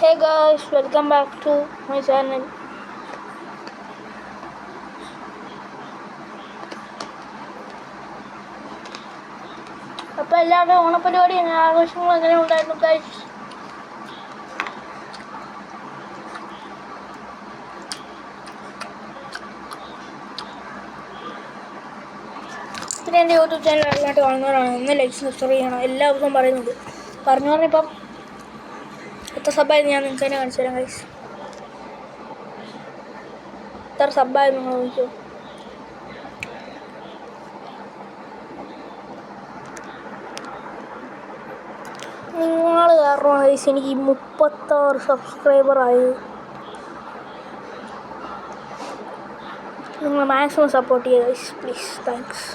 Hey guys, welcome back to my channel. അപ്പോൾ എല്ലാവരും ഓണപ്പരിപാടി ആഘോഷങ്ങൾ എങ്ങനെ ഉണ്ടായിരുന്നു ഗൈസ്? പിന്നെ എൻ്റെ യൂട്യൂബ് ചാനൽ ആദ്യമായിട്ട് കാണുന്നവരാണ് ഒന്ന് ലൈക്ക് സബ്സ്ക്രൈബ് ചെയ്യണം. എല്ലാ ദിവസവും പറയുന്നുണ്ട്. പറഞ്ഞു പറഞ്ഞിപ്പം എത്ര സബ്ബായിരുന്നു ഞാൻ നിങ്ങൾക്ക് തന്നെ കാണിച്ചു തരാം ഗൈസ്. എത്ര സബ്ബായിരുന്നു നിങ്ങൾ ചോദിച്ചോ. നിങ്ങൾ കാരണം ഗൈസ് എനിക്ക് 36 സബ്സ്ക്രൈബറായി. നിങ്ങൾ മാക്സിമം സപ്പോർട്ട് ചെയ്യുക ഗൈസ്, പ്ലീസ്. താങ്ക്സ്.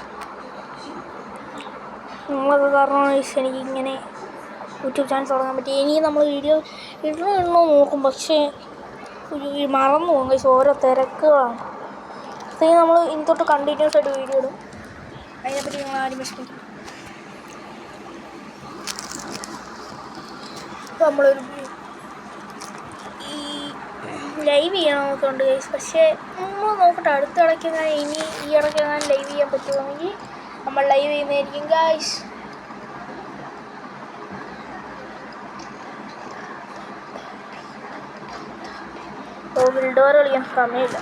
നിങ്ങളൊക്കെ കാരണം ഗൈസ് എനിക്ക് ഇങ്ങനെ യൂട്യൂബ് ചാനൽ തുടങ്ങാൻ പറ്റി. ഇനി നമ്മൾ വീഡിയോ ഇടണോ നോക്കും, പക്ഷേ മറന്നു പോകും ഗൈസ്, ഓരോ തിരക്കുകളാണ്. അതെങ്കിൽ നമ്മൾ ഇനി തൊട്ട് കണ്ടിന്യൂസ് ആയിട്ട് വീഡിയോ ഇടും. അതിനെപ്പറ്റി നിങ്ങൾ ആരും വിഷമിക്കും. അപ്പോൾ നമ്മളൊരു ഈ ലൈവ് ചെയ്യാൻ നോക്കുന്നുണ്ട് ഗൈസ്, പക്ഷേ നമ്മൾ നോക്കട്ടെ അടുത്ത ഇടയ്ക്ക് ഇനി ഈ ഇടയ്ക്ക് ലൈവ് ചെയ്യാൻ പറ്റുമെങ്കിൽ നമ്മൾ ലൈവ് ചെയ്യുന്നതായിരിക്കും ഗൈസ്. ഡോർ കളിക്കാൻ സമയമില്ല.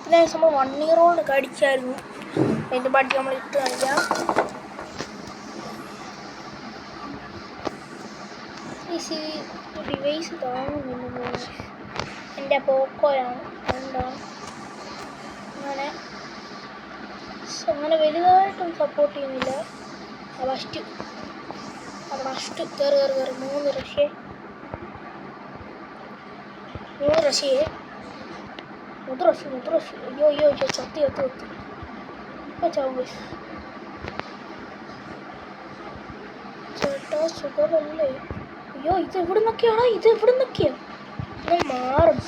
പിന്നെ നമ്മൾ 1 year old കടിച്ചായിരുന്നു. അതിൻ്റെ പാട്ടി നമ്മൾ ഇട്ട് കാണിക്കാം. ഈ ഡിവൈസ് താങ്ങുന്നില്ല, എൻ്റെ പോക്കോയാണ്, അതുകൊണ്ടാണ് അങ്ങനെ വലുതായിട്ടൊന്നും സപ്പോർട്ട് ചെയ്യുന്നില്ല. ഫസ്റ്റ് കയറി 3 റഷ്യയെ മുദ്രശി അയ്യോ ചത്തി ചാവും ഗൈസ്. ചേട്ടാ സുഖമല്ലേ? അയ്യോ ഇത് എവിടെ നിന്നൊക്കെയാണോ? ഇത് മാറും.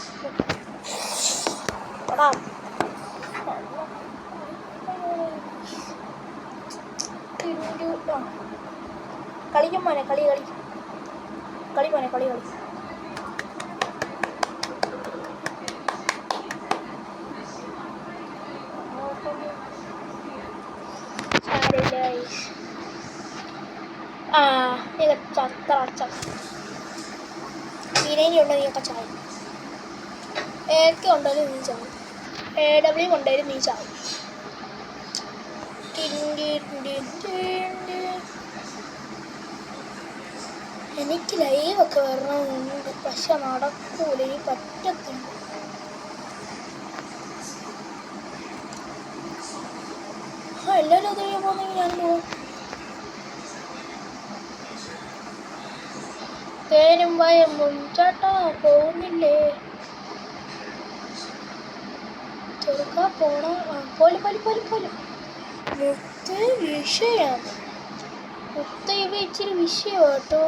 കളിക്കും മോനെ, കളി മോനെ, കളി മീനേനി ഉണ്ടോ നീയൊക്കെ ചാവും. ഏക്കെ ഉണ്ടായാലും നീ ചാവും. AW ഉണ്ടായാലും നീ ചാവും. എനിക്ക് ലൈവൊക്കെ വരണമെന്നുണ്ട്, പക്ഷെ നടക്കൂല, ഈ പറ്റത്തില്ല. എല്ലാവരും അത് പോകുന്നെങ്കിൽ ഞാൻ പോകും. തേനും വയമ്പും ചേട്ടാ പോകുന്നില്ലേ? ചെറുക്കാ പോണ പോലെ മുത്ത് വിഷയാണ്. മുത്ത ഇവ ഇച്ചിരി വിഷയം കേട്ടോ.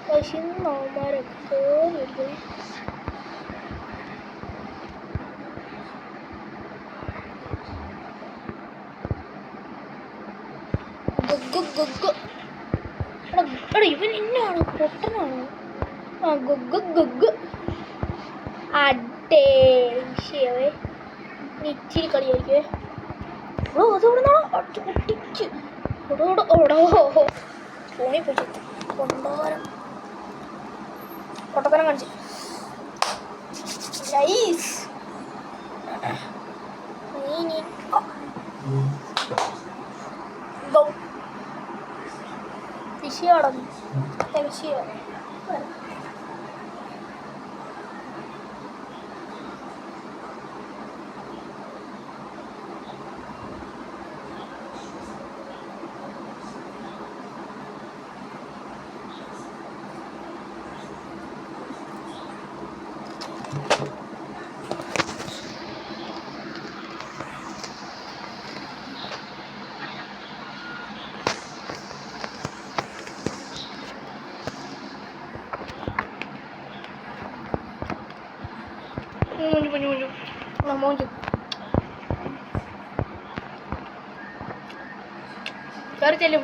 പക്ഷെ അവന്മാരൊക്കെ എടാ ഇവൻ എന്നാണ് പൊട്ടനാണോ? അടേ വിഷയവേ, ഇച്ചിരി കളിയായിരിക്കുവേ. അതെവിടുന്നാണോ അടിച്ചു പൊട്ടിച്ച് ഫോണിൽ പോയി പൊട്ടത്തരം കാണിച്ചു. വിഷയമാണ് വിഷയം. മൂഞ്ചു കയറി ചെല്ലും.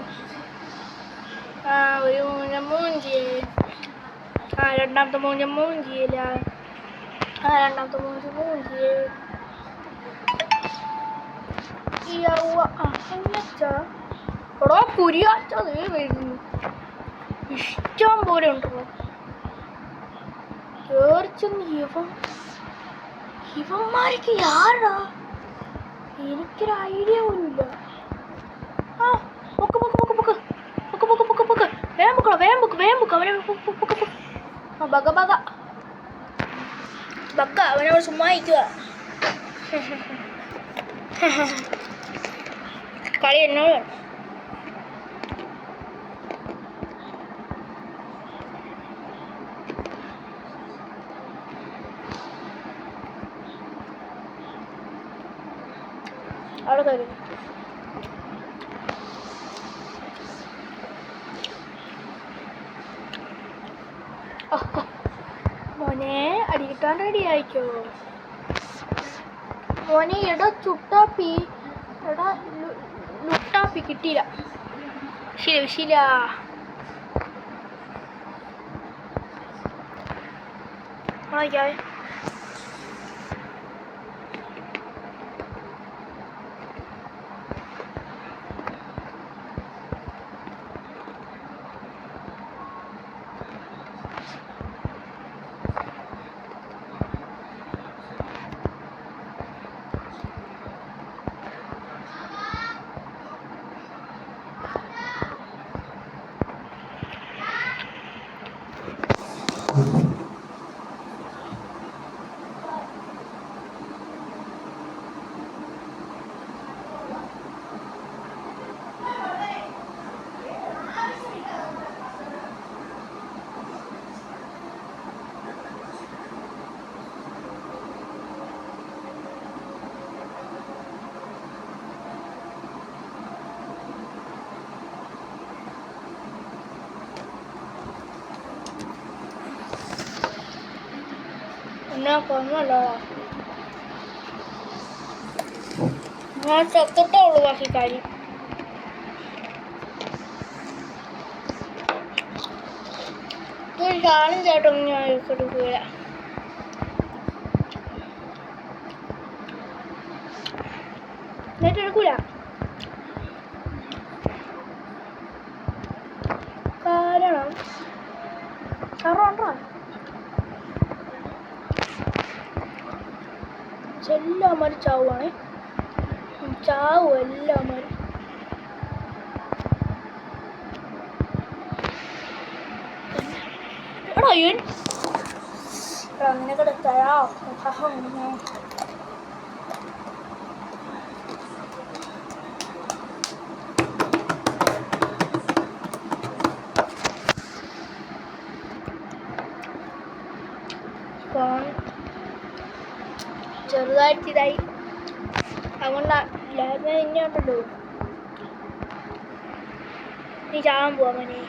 ഒരു മൂഞ്ചി. രണ്ടാമത്തെ മൂഞ്ചിയില്ല. രണ്ടാമത്തെ മൂഞ്ചി എടോ കുരിയാച്ച വരുന്നു. ഇഷ്ടം പോലെ ഉണ്ടോ കേറിച്ചെന്ന്. ഇവന്മാർക്ക് യാരാ? എനിക്കൊരു ഐഡിയ പോലുമില്ല. അവനോട് ചുമ്മാ ഇരിക്കുക. കളി എന്നോട് അവിടെ കയറി. മോനെ അടി കിട്ടാൻ റെഡി ആയിക്കോ മോനെ. എടാ ചുട്ടാപ്പി, എടാ ലുട്ടാപ്പി കിട്ടിയില്ല. ശില ആയിക്കാവേ. എന്നാ കൊന്നല്ലോ. ഞാൻ ചത്തിട്ടേ ഉള്ളൂ ബാക്കി കാര്യം. ഒരു ചാലഞ്ചായിട്ടൊന്നും ഞാൻ എടുക്കില്ല. എന്നിട്ട് എടുക്കൂല. കാരണം എല്ലാമാരും ചാവുകയാണേ. ചാവും എല്ലാമാരും. എടാ അങ്ങനെ കിടത്തായാ ഫോൺ ചെറുതായിട്ട് ഇതായി. അതുകൊണ്ടാണ് ഇങ്ങോട്ടുണ്ടോ നീ ചാവാൻ പോവാ മോനെ.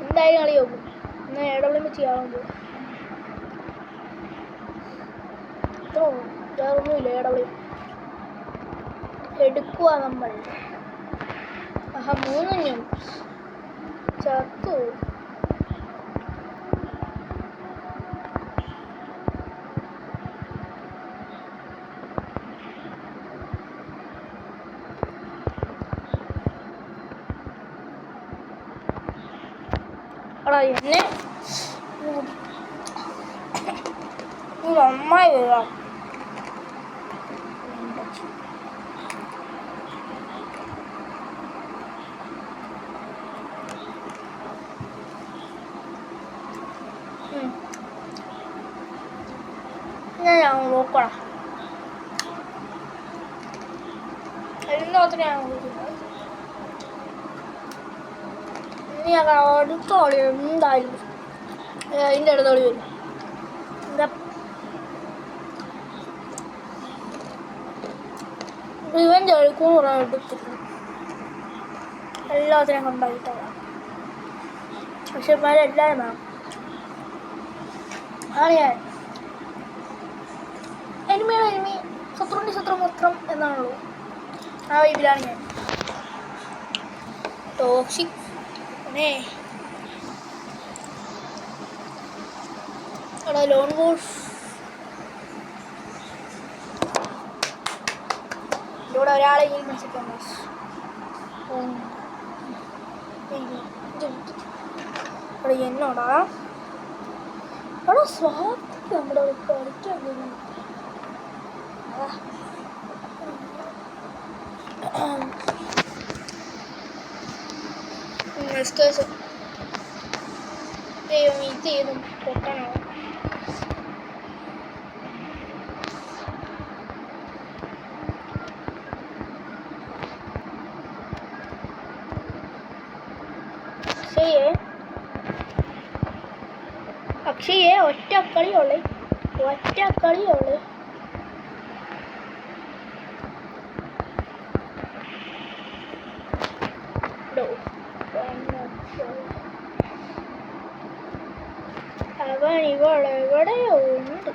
എന്തായാലും കളി നോക്കും. എന്നാൽ ഇടവിളി വെച്ച് ചാവാൻ പോവും. വേറൊന്നുമില്ല. ഇടവിളി എടുക്കുക നമ്മൾ. 3 ചത്തു. എന്നെ നന്നായി വരാം. ഞാൻ നോക്കണം. എല്ലാത്തിനും ഞാൻ നോക്കുന്നത്. ഞാൻ അടുത്ത കളി എന്തായാലും അതിൻ്റെ അടുത്ത കളി വരും. എന്താ എടുക്കുമെന്ന് പറയാൻ എടുത്തിരുന്നു. എല്ലാത്തിനെയും കൊണ്ടായിട്ടാണ്. പക്ഷെ എല്ലാവരും വേണം. ആണ് ഞാൻ എനിമി ശത്രുവിൻ്റെ ശത്രു മാത്രം എന്നാണുള്ളൂ. ആ വൈബിലാണ് ഞാൻ. ടോക്സിക് എടാ ലോൺ വോൾഫ് ഇവിടെ ഒരാളെ മനസ്സിലാക്കാൻ അവിടെ എന്നോടാ അവിടെ സ്വാർത്ഥ നമ്മുടെ കളിക്കാൻ ദൈവം ഇത് ചെയ്ത് പൊട്ടാനാണ്. അക്ഷയെ ഒറ്റ കളിയുള്ളു. അവൻ ഇവളെവിടെയോ ഉണ്ട്.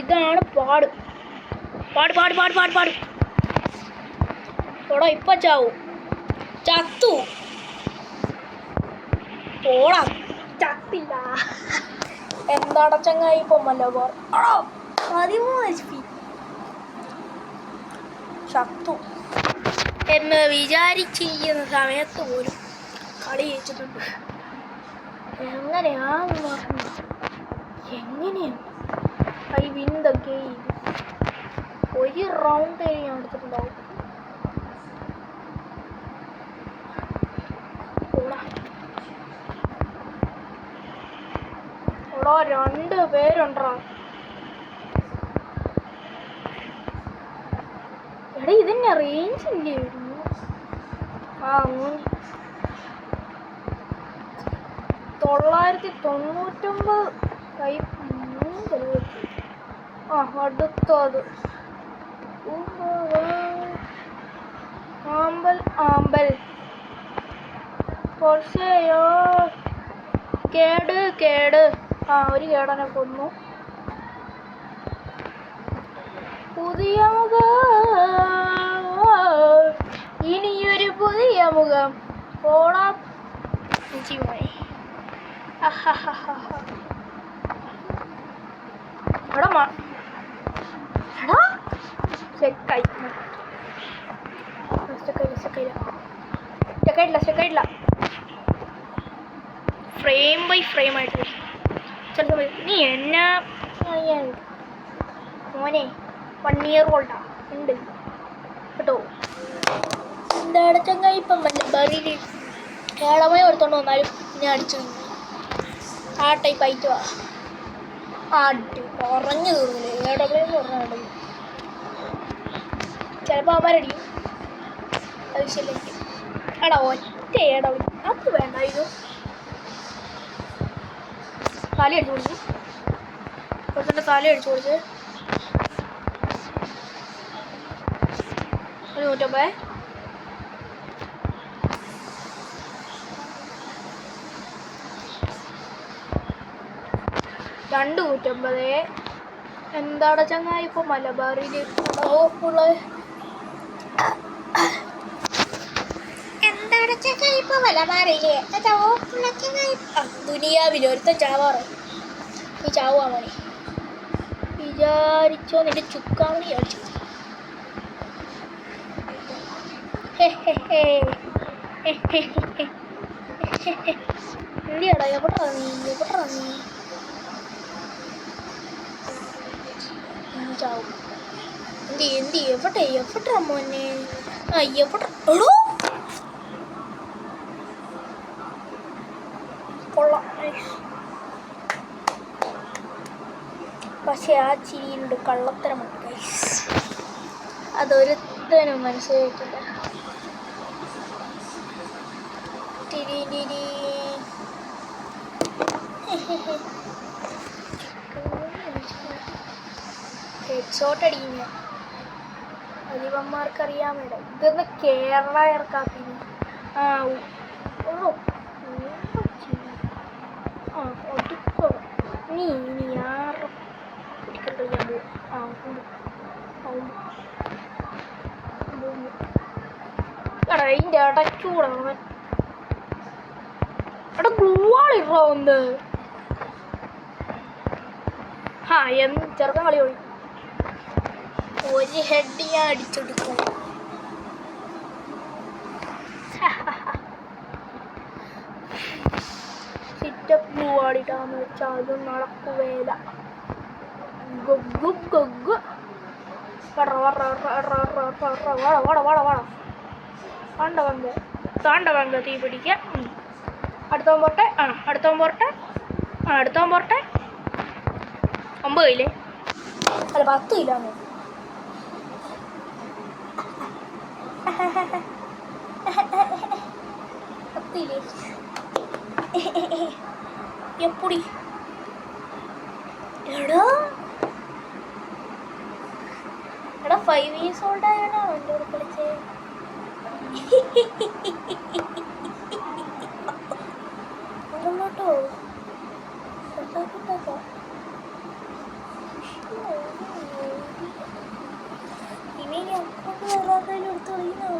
ഇതാണ് പാട്. ഓടാ ഇപ്പൊ ചത്തു. ഓടാ ചത്തില്ല. എന്താണ് ചങ്ങായി ഇപ്പൊ മലബാർ 13 HP ചത്തു എന്ന് വിചാരിച്ചിരിക്കുന്ന സമയത്ത് പോലും കളി ജയിച്ചിട്ടുണ്ട്. എങ്ങനെയാന്ന് പറഞ്ഞു. എങ്ങനെയാണ് ഐ വിൻ ദ ഗെയിം. ഒരു റൗണ്ട് ഞാൻ എടുത്തിട്ടുണ്ടാവും. ഓടാ 2 പേരുണ്ടാ. എടാ ഇതന്നെ റേഞ്ച് ഇല്ലായിരുന്നു. 999 അടുത്തത് ആമ്പൽ പൊർഷയോ കേട് ഒരു കേടനെ കൊന്നു. പുതിയ മുഖം, ഇനിയൊരു പുതിയ മുഖം. ഓടാ മായി സെക്കൈഡില്ല. ഫ്രെയിം ബൈ ഫ്രെയിം ആയിട്ട് ചില സമയത്ത് നീ എന്നാ മോനെ 1 year old ഉണ്ട് കേട്ടോ. എന്താണ് ചങ്ങായി ഇപ്പം ബറിയിൽ കേളമേ എടുത്തോണ്ട് വന്നാലും ഞാൻ അടിച്ചു ആ ടൈപ്പ് ആയിട്ട് പറഞ്ഞു തീർന്നില്ലേ. ഏടമേന്ന് പറഞ്ഞാൽ ചിലപ്പോൾ അവന്മാരടിക്കും. ആവശ്യമില്ലെങ്കിൽ എടാ ഒറ്റ ഏടവി അത് വേണ്ട. ഇത് തല അടിച്ചു കൊടുത്തു. ഒരുത്തൻ്റെ തല അടിച്ചു കൊടുത്ത് 150. രണ്ട് 150. എന്താണ് ചങ്ങായി ഇപ്പോൾ മലബാറിൽ ഉള്ളത്? ദുനിയാവിൽ ഒരുത്തൻ ചാവാറ്. നീ ചാവാ മണി വിചാരിച്ചോ. നിന്റെ ചുക്കാമണി അടിച്ചു. എന്തിയാടാ എവിടാ നീ ചാവും. എവിടെ മോനെ എവിടെ എടോ കൊള്ളാം. പക്ഷെ ആ ചിരിയിലുണ്ട് കള്ളത്തരമുണ്ട് ഗൈസ്. അതൊരുത്തനും മനസ്സിലായിട്ടില്ല. ഹെഡ്ഷോട്ട് അടിക്കുന്ന അരിവന്മാർക്കറിയാൻ വേണ്ട. ഇതൊന്ന് കേരള ഇറക്കാത്തിന്. ആ ഒടുക്കോ നീ ആറ് കളിക്കാൻ പോകും. അതിൻ്റെ ഇടയ്ക്കൂടെ എടാ ഗ്ലൂവാളിടോ ഒന്ന്. ചെറുക്കൻ കളി പോയി. ഒരു ഹെഡ് ഞാൻ അടിച്ചെടുക്കും. സിറ്റപ്പ് ഗ്ലൂവാളിട്ടാന്ന് വെച്ചാൽ അതും നടക്കുവേല. ഗൊഗ്ഗു താണ്ട തീ പിടിക്കുക. അടുത്തവൻ പോട്ടെ. 9 കിലോ അല്ല 10 കിലോ. എപ്പൊടി എടാ 5 years old ആയാണോ എൻ്റെ കൂടെ കളിച്ചേ? കേട്ടോ ഇനി അക്കൗണ്ട് വേറെ എടുത്ത് കളിക്കുന്നോ?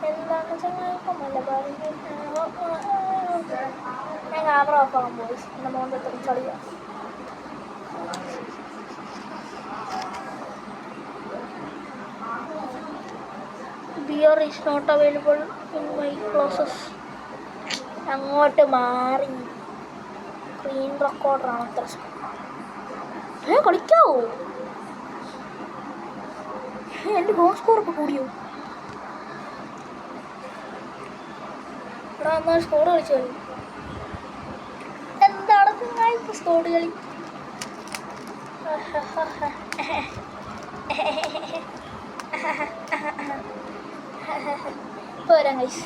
എന്താണ് ചങ്ങായിപ്പം മലബാറിൽ ഞാൻ ക്യാമറ ഓഫാകാൻ പോയി. എൻ്റെ മോൻ്റെ അത്ര കളിയാ. Beer is not available in my closes. അങ്ങോട്ട് മാറി സ്ക്രീൻ റെക്കോർഡറാണ് അത്ര. കളിക്കാവോ? എൻ്റെ ഗോൾ സ്കോറൊക്കെ കൂടിയോ? എടാ എന്നാൽ സ്കോഡ് കളിച്ചു കളി. എന്താണ് ഇപ്പോൾ സ്കോഡ് കളി? പോരാ ഗൈസ്.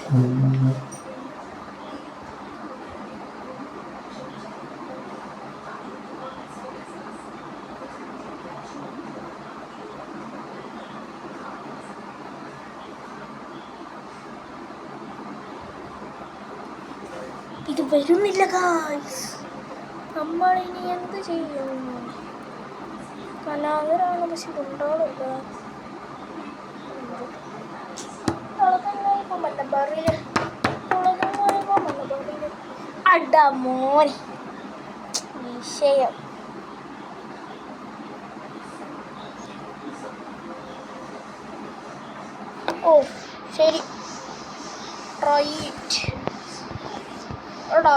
ഇത് വരുന്നില്ല ഗായ്സ്. നമ്മളിനി എന്ത് ചെയ്യും? കലാകരാണ് പക്ഷെ കൊണ്ടാടില്ല. അട മോൻ വിഷയം. ഓ ശരി റൈറ്റ്. എടാ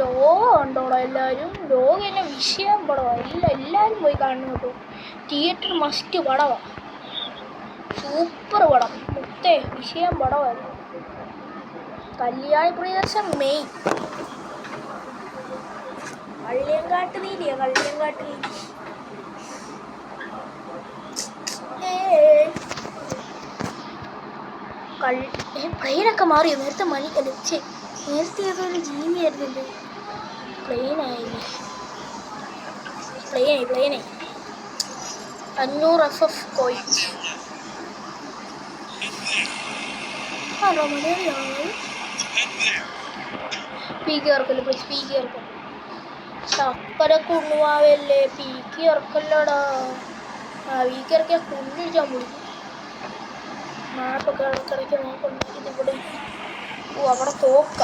ലോകം ഉണ്ടോടാ എല്ലാവരും? ലോകം എന്നെ വിഷയം പടമാണ്. എല്ലാവരും പോയി കാണുന്നു കേട്ടോ. തിയേറ്റർ മസ്റ്റ് പടമാണ്. സൂപ്പർ പടം മുത്തേ വിഷയം പടമായിരുന്നു. കല്യാണി പ്രിയദർശൻ മെയിൻ. കള്ളിയങ്കാട്ട് നീലിയാ കള്ളിയങ്കാട്ട് നീലി. പ്ലെയിനൊക്കെ മാറിയോ? നേരത്തെ നേരത്തെ ഏതൊരു ജീവിയായിരുന്നില്ലേ? പ്ലെയിനായി 500 FF കോയിൻ. മലയാളിയാണ്. പീക്ക് ഇറക്കല്ലേ പ്ലീസ്, പീക്ക് ഇറക്കല്ലേ. ചക്കര കുണ്ണുവാവല്ലേ, പീക്ക് ഇറക്കല്ലടാ. പീക്ക് ഇറക്കിയാൽ കുന്നിടിച്ചാൽ മുടിക്കും. മാപ്പൊക്കെ ഇടയ്ക്കിടയ്ക്ക് നോക്കണം. ഇതിവിടെ അവിടെ തോക്ക.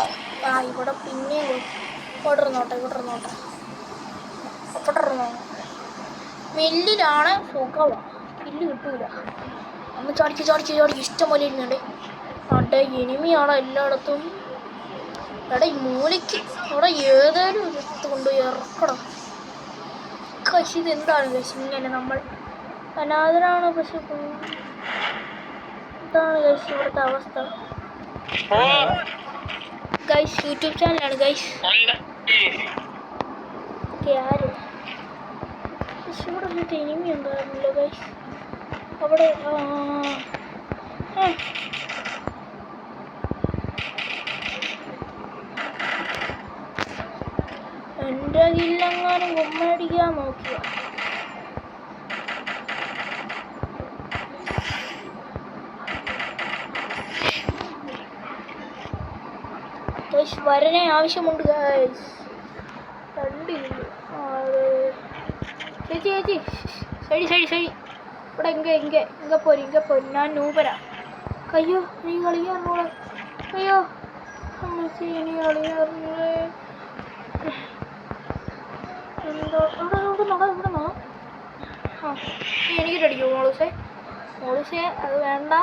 ഇവിടെ പിന്നെയും ഇവിടിരുന്നോട്ടെ. മില്ലിലാണ് സുഖമാണ്. കില്ല് കിട്ടൂല. അന്ന് ചാടിച്ച് ഇഷ്ടം പോലെ ഇരുന്നുണ്ട്. അവിടെ എനിമിയാണ് എല്ലായിടത്തും. എടാ ഈ മൂലയ്ക്ക് അവിടെ ഏതായാലും എടുത്ത് കൊണ്ടുപോയി ഇറക്കണം. കശി ഇതെന്താണ് കശി ഇങ്ങനെ? നമ്മൾ അനാഥരാണ്. പക്ഷെ ഇതാണ് കശി ഇവിടുത്തെ അവസ്ഥ. ഗൈസ് യൂട്യൂബ് ചാനലാണ് ഗൈസ്. ആരും ഇവിടെ ഒരു എനിമി ഉണ്ടായിരുന്നല്ലോ ഗൈസ്. അവിടെ എൻ്റെ കില്ലെങ്ങാനും ഗുമ്മടിക്കാൻ നോക്കിയ ഗൈസ് വരനെ ആവശ്യമുണ്ട് ഗൈസ്. കണ്ടില്ല ചേച്ചി ചേച്ചി ശരി ശരി ശരി ഇവിടെ ഇങ്ങ പോരി ഞാൻ നൂപരാ. അയ്യോ നീ കളിക്കാറുള്ള അയ്യോ അമ്മച്ചി ഇനി കളിക്കാറുള്ളേ എന്തോ ഇവിടെ നോടാ ആ എനിക്കിട്ട് അടിക്കുമോ മോളൂസേ അത് വേണ്ട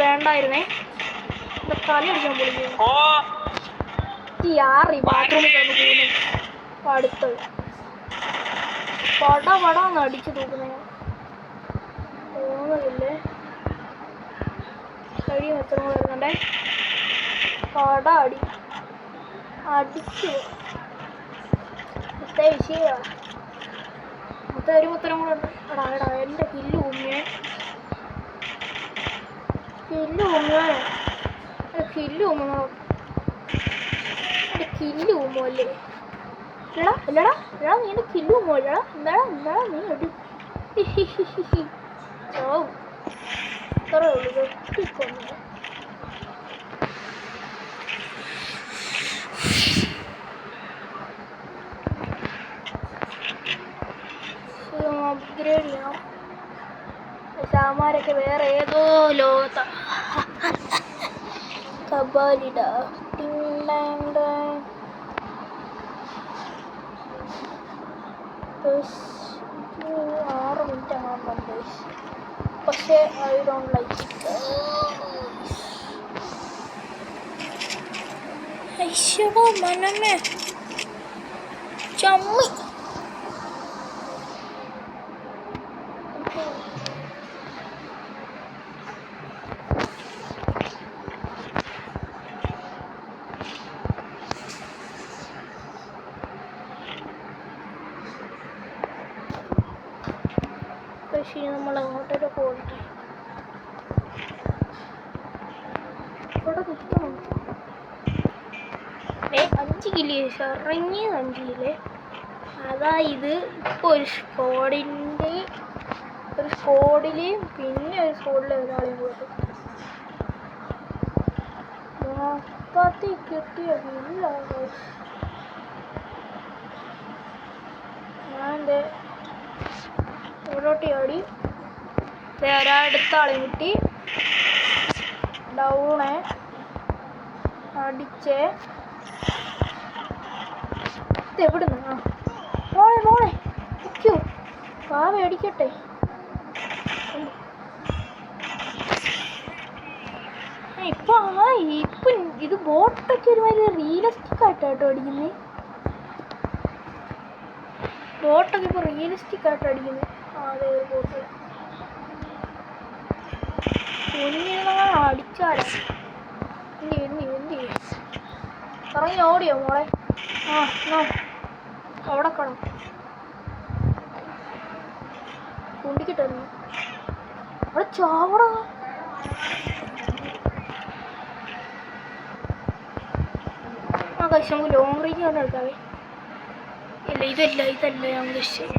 വേണ്ടായിരുന്നേ. എൻ്റെ തല അടിക്കാൻ പൊളിക്കുന്നു. ഈ ബാത്റൂമിൽ കിടന്ന് പോകുന്നു. അടുത്തത് പടന്ന് അടിച്ചു തൂക്കുന്നേ തോന്നുന്നില്ലേ. കഴിയും എത്ര കൂടെ വരുന്നുണ്ടേ. അടിച്ചു മൊത്തം വിഷയമാണ്. ഒരു മുത്തരം കൂടെ ഉണ്ട്. എടാ എൻ്റെ കില്ല് കുമ്മിയാൻ എൻ്റെ കില്ല് കുമ്മല്ലേ. ഇല്ലടാ നീ എൻ്റെ കില്ല് കുമ്മല്ലടാ. എന്താ നീ അടി ഓ ഇത്രേ ഉള്ളൂ വെട്ടിക്കൊന്നു. അപ്ഗ്രേഡ് ചെയ്യണം. സാമാരൊക്കെ വേറെ ഏതോ ലോകത്ത കബാലിട 6 മിനിറ്റ് ആകുന്നുണ്ട്. പക്ഷേ ഐ ഡോണ്ട് ലൈക്ക് ഇറ്റ്. അയ്യോ മനമേ ചമ്മി. പക്ഷേ നമ്മൾ അങ്ങോട്ടൊക്കെ പോകട്ടെ. ഇവിടെ നിൽക്കണം. 5 കിലോ ഇറങ്ങിയത് 5 കിലോ. അതായത് ഇപ്പോൾ ഒരു സ്കോഡിലെയും പിന്നെ ഒരു സ്കോഡിലെ ഒരാളെയും പോയിട്ട് മൊത്തത്തിൽ കിട്ടിയ കില്ല. ഞാൻ ഇവിടോട്ട് ഓടി. ഒരാടുത്ത ആളെ കിട്ടി. ഡൗണ് അടിച്ചേ. എവിടുന്ന് മോളെ നിൽക്കൂ. മേടിക്കട്ടെ. ഇപ്പം ഇത് ബോട്ടൊക്കെ ഒരുമാതിരി റിയലിസ്റ്റിക് ആയിട്ടോ അടിക്കുന്നത്. ബോട്ടൊക്കെ ഇപ്പോൾ റിയലിസ്റ്റിക് ആയിട്ട് അടിക്കുന്നത്. അതെ ഒരു ബോട്ട് കുഞ്ഞിരുന്നങ്ങനെ അടിച്ചാലോ. എന്ത് ഇറങ്ങി ഓടിയോ മോളെ. അവിടെ കാണും കുണ്ടിക്കിട്ടു. അവിടെ ചാവടാ. നമുക്ക് ലോങ് റേഞ്ച് കൊണ്ട് എടുക്കാവേ. ഇല്ല ഇതല്ല ഞാൻ ഉദ്ദേശിച്ചത്.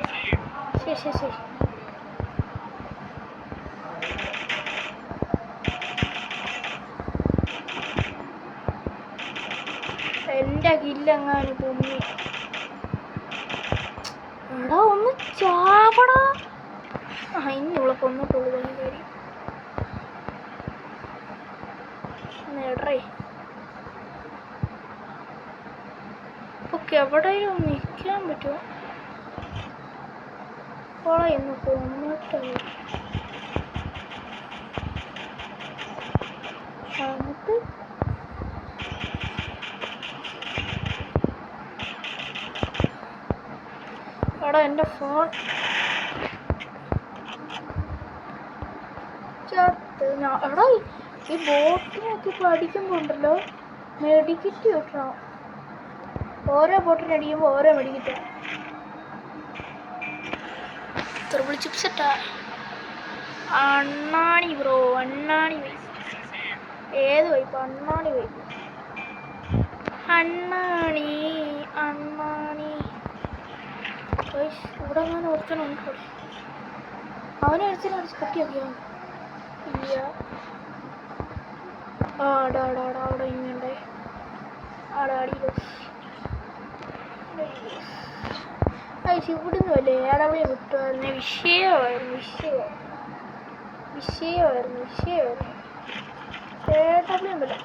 ശരി എൻ്റെ കില്ലെങ്ങാനും പൊങ്ങി. എടാ ഒന്ന് ചാവടാ. ഇന്നിവിടെ കൊന്നിട്ടുള്ളൂ കാര്യം. നേടറേ ഓക്കെ. എവിടെയും നിൽക്കാൻ പറ്റുമോ? കൊളയൊന്ന് കൊന്നിട്ട് എന്നിട്ട് എടാ എൻ്റെ ഫോൺ എടാ ഈ ബോട്ടിനൊക്കെ ഇപ്പോൾ അടിക്കുമ്പോൾ ഉണ്ടല്ലോ മെഡിക്കറ്റ് കിട്ടണം. ഓരോ ബോട്ടിന് അടിക്കുമ്പോൾ ഓരോ മെഡിക്കറ്റാണ്. ത്രിബിൾ ചിപ്സ് ഇട്ടാ അണ്ണാണി ബ്രോ, അണ്ണാണി വൈപ്പ്. ഏത് വൈപ്പ്? അണ്ണാണി വൈപ്പ്. അണ്ണാണി അണ്ണാണി. ഇവിടെ ഞാൻ ഓർക്കണുണ്ട്. അവനെ അടിച്ച് കട്ടിയാക്കിയോ? ഇല്ല. ആടാ അവിടെ ഇങ്ങനെ ആടെ അടിയിലോ. ഇവിടുന്ന് വല്ലേ ഏടവിടെ വിട്ടുവരുന്ന വിഷയമായിരുന്നു. ഏടവിടെയും വല്ല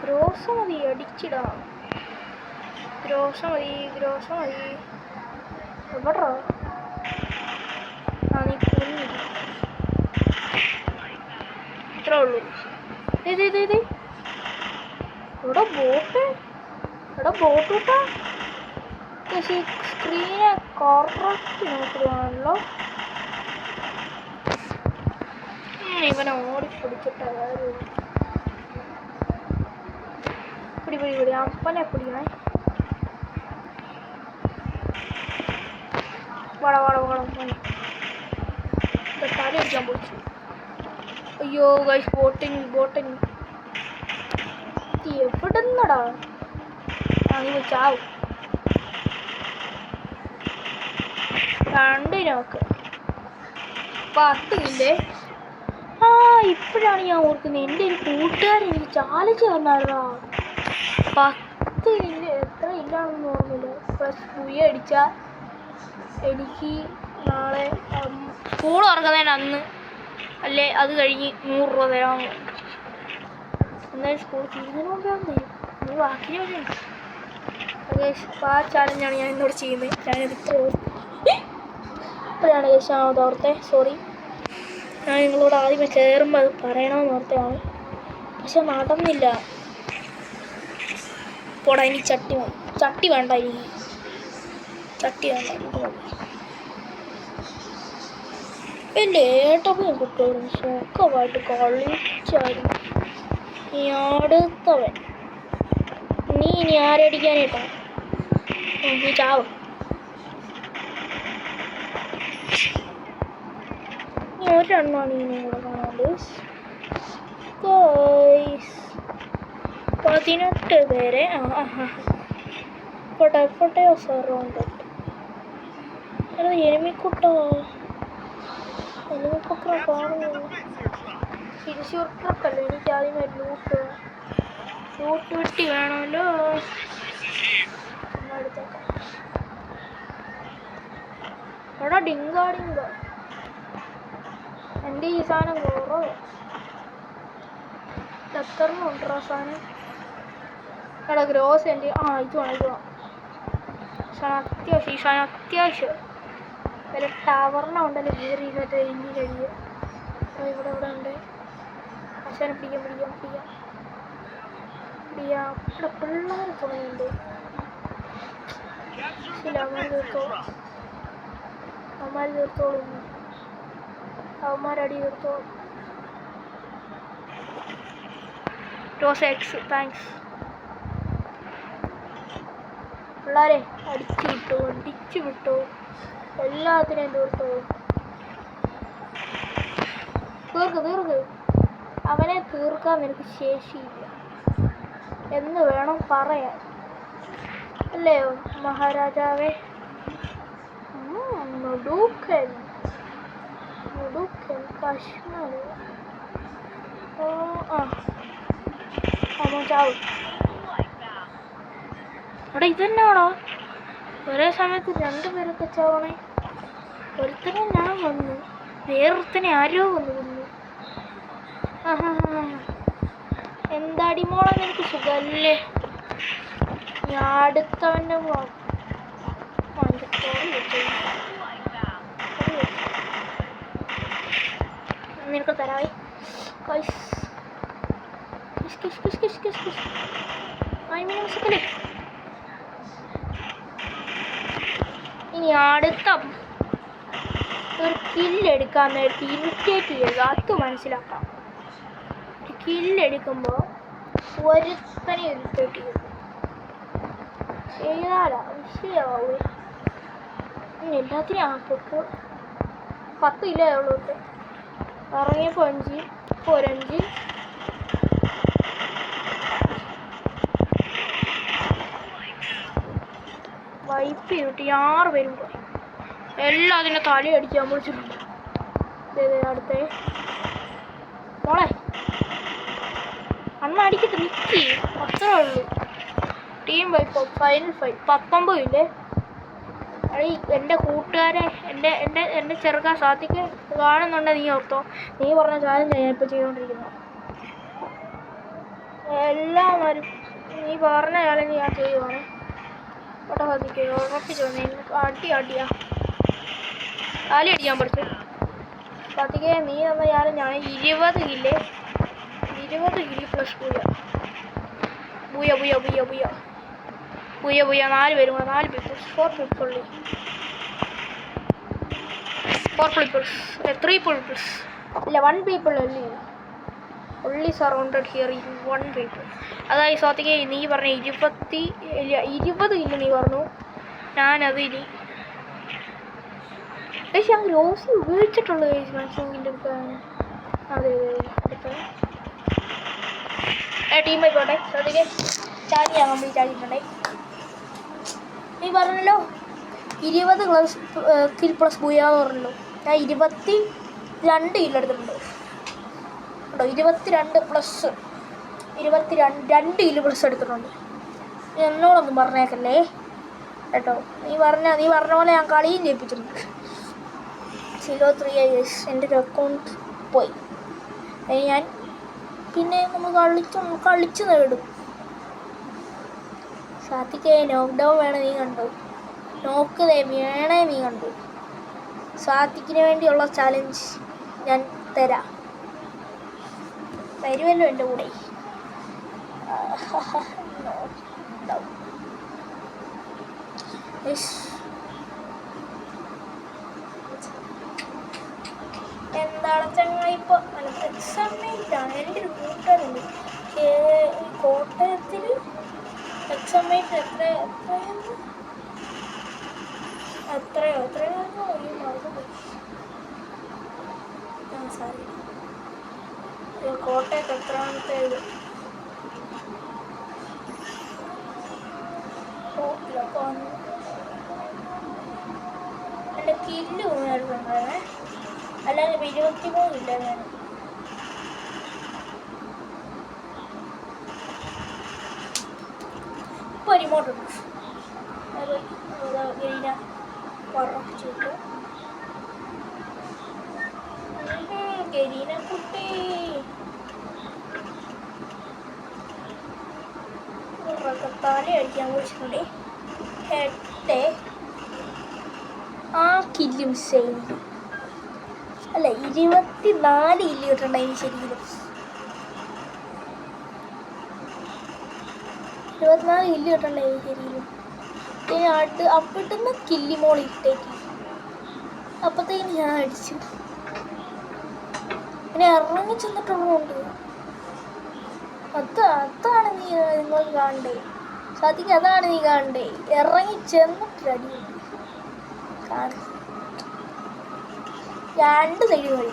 ഗ്രോസ് മതി അടിച്ചിടാം. ഗ്രോസ് മതി. എവിടാ? നീ കുഞ്ഞില്ല. ഇത്രേ ഉള്ളൂ. ഇവിടെ ബോട്ട് കിട്ടാ. സ്ക്രീനെ കറക്റ്റ് നോക്കുകയാണല്ലോ. ഇവനെ ഓടിപ്പിടിച്ചിട്ട് പിടി അപ്പനെ പിടിക്കണേ. വളം തല അടിക്കാൻ പോയിച്ചു. അയ്യോ ഗൈസ്, ബോട്ടിങ് എവിടുന്നടാ? നീ ചാവും. രണ്ടിനൊക്കെ 10 ഇല്ലേ? ഇപ്പോഴാണ് ഞാൻ ഓർക്കുന്നത്. എൻ്റെ ഒരു കൂട്ടുകാരൻ എനിക്ക് ചാലഞ്ച് തന്നായിരുന്നാ. 10 ഇല്ല, എത്ര ഇല്ലാണെന്ന് ഓർമ്മയില്ല. പ്ലസ് 2 അടിച്ചാൽ എനിക്ക് നാളെ സ്കൂൾ തുറക്കുന്നതിന് അന്ന് അല്ലേ അത് കഴിഞ്ഞ് 100 രൂപ തരാൻ. എന്തായാലും സ്കൂൾ തീരുന്നതിന് മുമ്പേ തരും. നീ ബാക്കി വരെയുണ്ട്. അത് ആ ചാലഞ്ചാണ് ഞാൻ എന്നോട് ചെയ്യുന്നത്. ഞാനത് ഇപ്പോഴാണ് കേശാണത് ഓർത്തെ. സോറി, ഞാൻ നിങ്ങളോട് ആദ്യമേ കയറുമ്പോൾ അത് പറയണമെന്ന് ഓർത്തെയാണ്. പക്ഷെ നടന്നില്ല. പോടാ, ഇനി ചട്ടി വേണ്ട. ഇനി ചട്ടി വേണ്ട. എൻ്റെ ഏട്ടപ്പനും കുട്ടികളും സുഖമായിട്ട് കളിച്ചായിരുന്നു. ഈ അടുത്തവൻ നീ ഇനി ആരടിക്കാനായിട്ടാ? നീ ചാവും. നീ ഒരെണ്ണമാണ് ഇനി കൂടെ കാണാണ്ട്. 18 പേരെ. പോട്ടെ സറൗണ്ട്. എനിമിക്കുട്ടോ കാണുന്നു. തിരിച്ചുറക്കല്ലേ? എനിക്ക് ആദ്യമേ ലൂട്ട് വെട്ടി വേണമല്ലോ. എടാ ഡിങ്ക എൻ്റെ ഈ സാധനം കുറവ്. എത്രണ്ണം ഉണ്ടോ സാധനം? എടാ ഗ്രോസ് എൻ്റെ ഇത് വേണം. അത്യാവശ്യം വല്ല ടവറിനെ ഉണ്ടല്ലോ കയറി മറ്റേ ഇന്ത്യയിലടിക്കുക. ഇവിടെ ഉണ്ട്. ആശാനെ പിടിക്കാം. ഇവിടെ പിള്ളേർ തുണയുണ്ട്. അവന്മാരടി തീർത്തോളും. റോസ് എക്സ് താങ്ക്സ്. പിള്ളേരെ അടിച്ചു വിട്ടു. എല്ലാത്തിനും തീർത്തോളും. തീർക്ക്. അവനെ തീർക്കാൻ നിനക്ക് ശേഷിയില്ല എന്ന് വേണം പറയാൻ, അല്ലയോ മഹാരാജാവേ? മുടുക്കൻ കശ്മീർ. ചാവും. അവിടെ ഇതന്നെയാണോ ഒരേ സമയത്ത് 2 പേരൊക്കെ ചാവണേ? ഒരുത്തനെ ഞാൻ വന്നു, വേറൊരുത്തനെ ആരോ വന്നു. എന്താടി മോളെ, നിനക്ക് സുഖല്ലേ? ഞാൻ അടുത്തവൻ്റെ നിനക്ക് തരാവേ. ഇനി അടുത്ത ഒരു കില്ലെടുക്കാൻ നേരത്തെ ഇറിറ്റേറ്റ് ചെയ്യുക, അത് മനസ്സിലാക്കാം. ഒരു കില്ലെടുക്കുമ്പോൾ ഒരുത്തനെ ഇറിറ്റേറ്റ് ചെയ്യുക ചെയ്താലാ വിഷയമാവേ. എല്ലാത്തിനും ആപ്പൊക്കെ 10 കിലോ ഉള്ളൂട്ട് ഇറങ്ങിയപ്പോൾ 5, ഇപ്പോൾ ഒരു 5. വൈപ്പ് ചെയ്തിട്ട് 6 പേരും പോയി. എല്ലാം അതിൻ്റെ തലയടിക്കാൻ വിളിച്ചിട്ടുണ്ട്. അടുത്തേ മോളെ അണ്ണ അടിക്കട്ടെ, നിൽക്കി, അത്രേ ഉള്ളൂ. ടീം വൈപ്പ് ഫൈനൽ ഫൈറ്റ് 19 ഇല്ലേ. എൻ്റെ കൂട്ടുകാരെ, എൻ്റെ ചെറുക്കാൻ സാധിക്ക് കാണുന്നുണ്ട്. നീ ഓർത്തോ, നീ പറഞ്ഞ ചാലഞ്ച് ഞാൻ ഇപ്പോൾ ചെയ്തുകൊണ്ടിരിക്കുന്നത്. എല്ലാവരും നീ പറഞ്ഞ ചാലഞ്ച് ഞാൻ ചെയ്യുവാണ്. ഓട്ടോ സാധിക്കുക ഉറപ്പിച്ചു വന്നേ. അടിയാ കാലി അടിക്കാൻ പഠിച്ചു സാധിക്കേ. നീ തന്ന ചാലഞ്ചാണ് 20 കില്ല് പ്ലസ് ബുയ 4 പേരും കൂടെ, 4 പീപ്പിൾസ്, 4 പീപ്പിൾ, 3 പീപ്പിൾസ് ഇല്ല, 1 പീപ്പിൾ അല്ലേ. only surrounded here in 1 people. അതായത് സ്വാതികേ നീ പറഞ്ഞ 20 കില്ല് നീ പറഞ്ഞു. ഞാനത് ഇനി പക്ഷെ അങ്ങ് റോസി ഉപയോഗിച്ചിട്ടുള്ള മാക്സിമം എടുക്കാൻ. അതെ ടീമായിക്കോട്ടെ. സ്വാതികേ ചാടി ഞാൻ കംപ്ലീറ്റ് ആക്കിയിട്ടുണ്ടേ. നീ പറഞ്ഞല്ലോ 20 കിൽ പ്ലസ് ബുയാന്ന് പറഞ്ഞല്ലോ. ഞാൻ 22 കില്ലെടുത്തിട്ടുണ്ട് കേട്ടോ. 22 പ്ലസ് 2 കില്ല് പ്ലസ് എടുത്തിട്ടുണ്ട്. എന്നോടൊന്നും പറഞ്ഞേക്കല്ലേ കേട്ടോ. നീ പറഞ്ഞ പോലെ ഞാൻ കളിയും ചെയ്യിപ്പിച്ചിട്ടുണ്ട്. 3 years എൻ്റെ ഒരു അക്കൗണ്ട് പോയി. ഞാൻ പിന്നെ നമ്മൾ കളിച്ച് നേടും. സാധിക്കേ നോക്ക്ഡൗൺ വേണേ നീ കണ്ടു, നോക്ക് വേണേ നീ കണ്ടു. സാധിക്കിന് വേണ്ടിയുള്ള ചാലഞ്ച് ഞാൻ തരാം. വരുമല്ലോ എൻ്റെ കൂടെ. എന്താണ് ചങ്ങായി ഇപ്പോൾ എക്സാമേറ്റാണ്. എൻ്റെ ഒരു കൂട്ടുകാരുണ്ട് കോട്ടയത്തിൽ. എക്സാമേറ്റ് എത്രയോ ഈ മാസം സാരി കോട്ടയത്ത് എത്രാമത്തേത് എൻ്റെ കില്ല് ഉണ്ടായിരുന്നേ. അല്ലാതെ 23 ഇല്ല. ഞാൻ ഇപ്പോൾ റിമോട്ടുണ്ട്. ഗരീന പറച്ചിട്ട് ഗരീന കുട്ടി തല അടിക്കാൻ വിളിച്ചിട്ടുണ്ട്. 8 ആ കില്ല് മിസ് ചെയ്യുന്നുണ്ട്. അല്ല 24 കില്ല് കിട്ടണ്ടായി ശരിക്കും. 24 കില്ല് കിട്ടണ്ടായി ശരിക്കും. അപ്പിട്ടുന്ന കില്ലി മോൾ ഇട്ടേക്ക് അപ്പത്തേക്ക് ഞാൻ അടിച്ചു. പിന്നെ ഇറങ്ങി ചെന്നിട്ടുള്ളതുകൊണ്ട് അതാണ് നിങ്ങൾ കാണണ്ടേ. സാധിക്കും അതാണ് നീ കാണണ്ടേ. ഇറങ്ങി ചെന്നിട്ട് അടി കാണ 2 തടി വഴി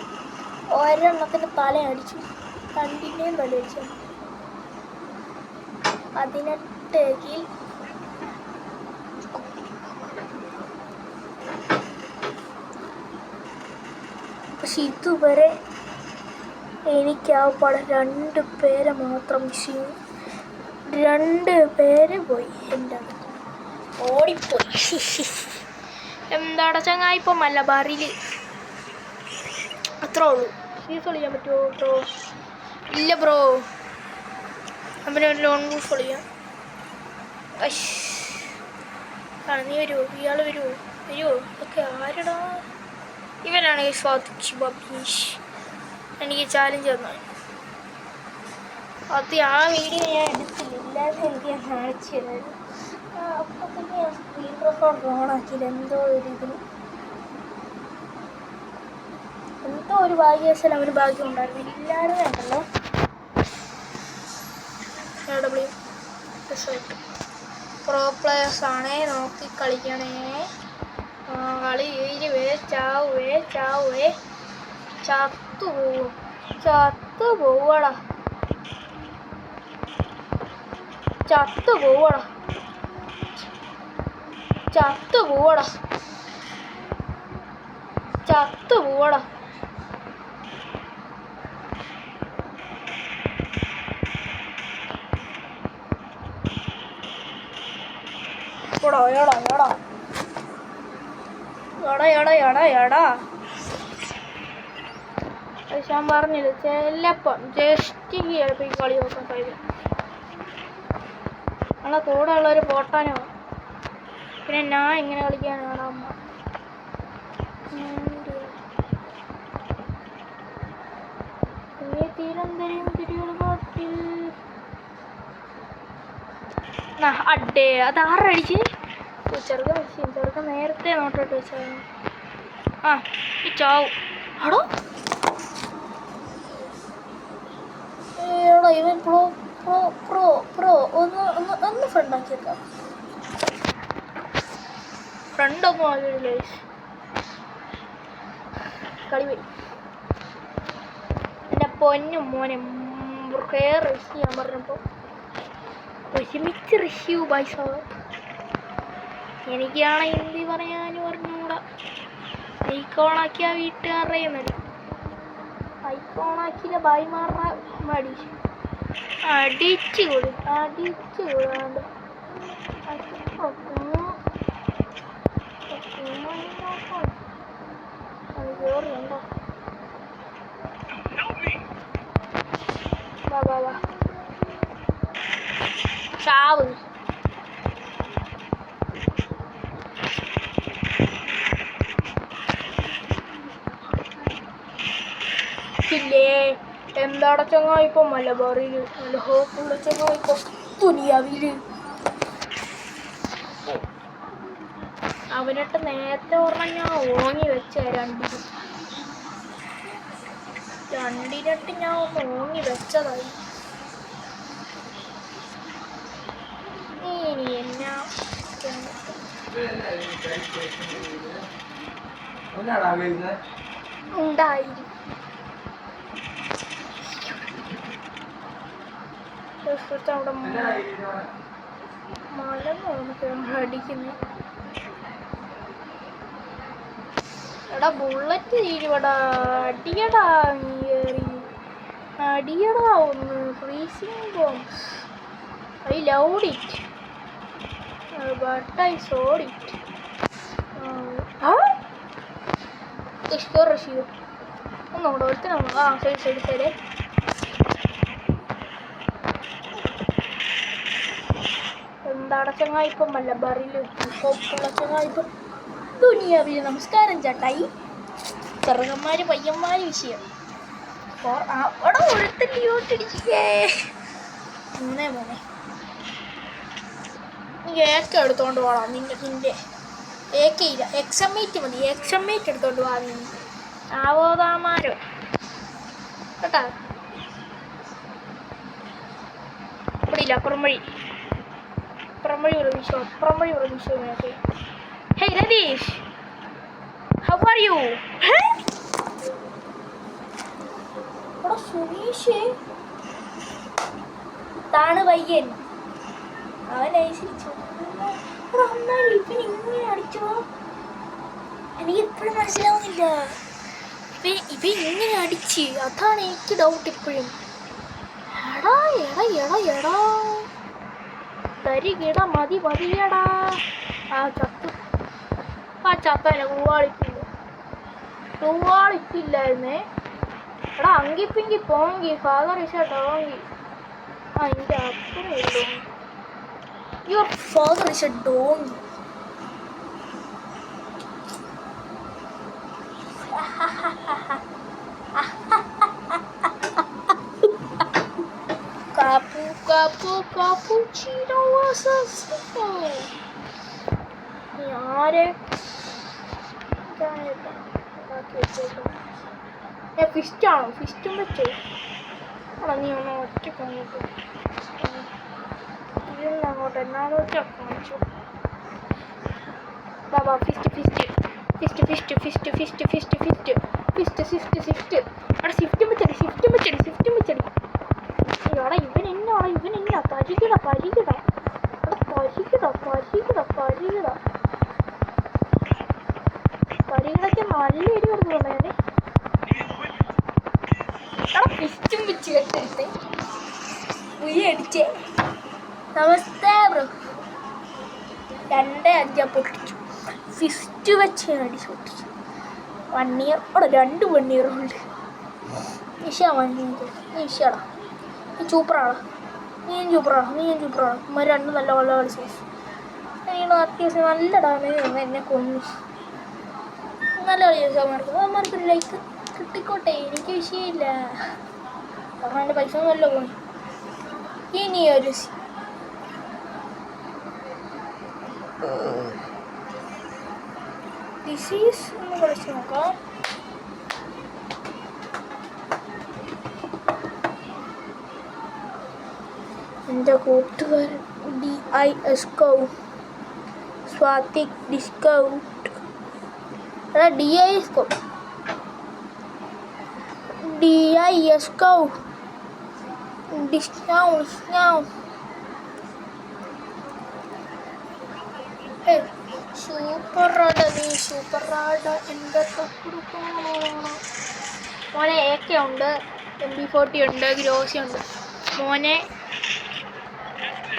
ഒരെണ്ണത്തിൻ്റെ തല അടിച്ചു, 2ൻ്റെയും തല അടിച്ചു. 18 കിൽ. പക്ഷെ ഇതുവരെ എനിക്ക് ആ പടം 2 പേരെ മാത്രം മിസ് ചെയ്യും. 2 പേര് പോയി, എൻ്റെ ഓടിപ്പോയി. എന്താടാ ചങ്ങായി ഇപ്പോൾ മലബാറിൽ അത്രേ ഉള്ളൂ. സീസ് കളിക്കാൻ പറ്റുമോ ബ്രോ? ഇല്ല ബ്രോ, നമ്മുടെ ഒരു ലോൺ പ്രൂഫ് കളിക്കാം. നീ വരുമോ? ഇയാൾ വരുമോ? ഒക്കെ ആരടാ? ഇവനാണ് സ്വാതിക് ബബീഷ് എനിക്ക് ചാലഞ്ച് തന്നാൽ. ആ വീഡിയോ ഞാൻ എടുത്തില്ല, ഇല്ലാതെ എനിക്ക് ഞാൻ കാണിച്ചു തരായിരുന്നു. അപ്പോഴത്തേക്ക് ഞാൻ സ്ക്രീൻ റെക്കോർഡ് ഓണാക്കിയില്ല. എന്തോ ഒരു ഇതിന് ഒരു ഭാഗ്യവശാൽ അവന് ഭാഗ്യം ഉണ്ടായിരുന്നു, ഇല്ലായിരുന്നുണ്ടല്ലോ ഡബ്ല്യു പ്രോ പ്ലേയേഴ്സാണേ, നോക്കി കളിക്കണേ. കളി ചാവുവേ ചത്തു പോവടാ എടാ. പക്ഷെ ഞാൻ പറഞ്ഞില്ല, ചിലപ്പം ജസ്റ്റ് ചിലപ്പോൾ ഈ കളി നോക്കാൻ കഴിയും. നമ്മളെ കൂടെ ഉള്ളൊരു പോട്ടാനോ, പിന്നെ ഞാൻ ഇങ്ങനെ കളിക്കാനാണ് അമ്മ. അഡേ അതാറടിച്ച് ചെറുക്കം നേരത്തെ നോട്ടിട്ട് വെച്ചായിരുന്നു. ഈ ചാവും ആടോ. ഇവൻ പ്രോ ഒന്ന് ഫ്രണ്ടാക്കിയേക്കാം. ഫ്രണ്ടൊന്നും ആകില്ലേ കളി വരും. എൻ്റെ പൊന്നും മോനെ റഷ് ചെയ്യാൻ പറഞ്ഞപ്പോൾ ഒരുമിച്ച് റഷ്യൂ പൈസ. എനിക്കാണ് ഹിന്ദി പറയാനും പറഞ്ഞുകൂടാ. ഐക്കോണാക്കിയ വീട്ടുകാരുടെ ഐക്കോണാക്കിയ ഭായിമാരുടെ മടി അടിച്ചു കൊടുക്കാണ്ട് വാ ചാവ്. എന്താണ് ചങ്ങായിപ്പം മലബാറിൽ നല്ല ഹോപ്പുള്ള ചങ്ങായിപ്പം ദുനിയാവില്. അവനിട്ട് നേരത്തെ പറഞ്ഞ ഞാൻ ഓങ്ങി വെച്ച രണ്ടിനിട്ട് ഞാൻ ഒന്ന് ഓങ്ങി വെച്ചതായി. ഇനി എന്നാ ഉണ്ടായി അവിടെ മലന്ന് അടിക്കുന്നു. എടാ ബുള്ളറ്റ് തീരുവടാ, അടിയടാ ഒന്ന് freezing bomb. I loved it but I sawed it. Rasheed ഒന്നുകൂടെ ഒരുത്തനാണ്. ശരി എന്താണ് ചങ്ങായിപ്പം മലബാറിൽ ഹോപ്പുള്ള ചങ്ങായിപ്പം ദുനിയാവിൽ. നമസ്കാരം ചേട്ടായി. ചെറുക്കന്മാര് പയ്യന്മാര് വിഷയം അവിടെ ഒരുത്തടിച്ചിട്ടേ മൂന്നേ നീ ഏക്ക എടുത്തോണ്ട് പോകണം. നിന്റെ ഏക്കയില്ല, എക്സമ്മേറ്റ് മതി. എക്സമ്മേറ്റ് എടുത്തോണ്ട് പോകാം നീ ആവോതാമാരോ കേട്ടാ. ഇവിടെ ഇല്ല അപ്പുറം വഴി പ്രതീക്ഷ. Hey Radish, how are you? എടാ സുനീഷ് താണ് പയ്യൻ, അവൻ ഐശ്വരിച്ചു. ഇവൻ ഇങ്ങനെ അടിച്ചോ എനിക്ക് ഇപ്പോഴും മനസ്സിലാവുന്നില്ല. ഇവൻ ഇങ്ങനെ അടിച്ച്, അതാണ് എനിക്ക് ഡൗട്ട് ഇപ്പോഴും. എടാ തരികിട മതിയടാ. ചത്തനെ ക്ലൂവാളിപ്പില്ലായിരുന്നേ. എടാ അങ്കിപ്പിങ്കി പോങ്കി ഫാദർ ഇസ് എ ഡോങ്കി. എൻ്റെ അപ്പുറേ your father is a donkey. Cappuccino assassino. ആരെ ആക്കി വെച്ചേക്കും. ഫിസ്റ്റാണോ? ഫിസ്റ്റും വെച്ചോ. അവിടെ നീ ഒന്ന് ഒറ്റയ്ക്ക് അങ്ങോട്ട് ഇരുന്ന് അങ്ങോട്ട് എന്നാലും ഒറ്റയ്ക്ക് കാണിച്ചു. Baba fist fist fist fist fist fist fist fist fist fist fist അവിടെ ഷിഫ്റ്റും വെച്ചടി ഷിഫ്റ്റും വെച്ചടി ഷിഫ്റ്റും വെച്ചടി. അവിടെ ഇവൻ എന്നാ പരികിട പരികിട പരികിട പരികിട പരികിട പരികിടയ്ക്ക് നല്ല ഇടി വരുന്നുണ്ടായിരുന്നേ. അവിടെ ഫിസ്റ്റും വെച്ച് കെട്ടെടുത്തേ ഉയടിച്ചേ. നമസ്തേ ബ്രോ. 2-5 പൊട്ടിച്ചു. ഫിസ്റ്റ് വെച്ച് അടിച്ച് പൊട്ടിച്ചു. 1 ഇയർ അവിടെ 2 1 ഇയറുണ്ട്. നിഷാടാ നീ സൂപ്പറാടാ. നീയും സൂപ്പറാണ്. ഇമ്മ 2 നല്ല കൊള്ള കളിച്ചു. അത്യാവശ്യം നല്ല ഡാമേജ് വന്നു. എന്നെ കൊന്നു. നല്ല കളിച്ചു. അവന്മാർക്ക് ലൈക്ക് കിട്ടിക്കോട്ടെ, എനിക്ക് വിഷയമില്ല. കാരണം എൻ്റെ പൈസ ഒന്നുമല്ല പോയി. ഇനി ഒരു ഡിസീസ് ഒന്ന് കളിച്ച് നോക്കാം. എൻ്റെ കൂട്ടുകാരൻ DIS Sattvik discount DIS discount സൂപ്പറാടാ നീ സൂപ്പറാടാ. എൻ്റെ കൊടുക്കണോ മോനെ? AK ഉണ്ട്, MP40 ഉണ്ട്, ഗ്രോസി ഉണ്ട് മോനെ.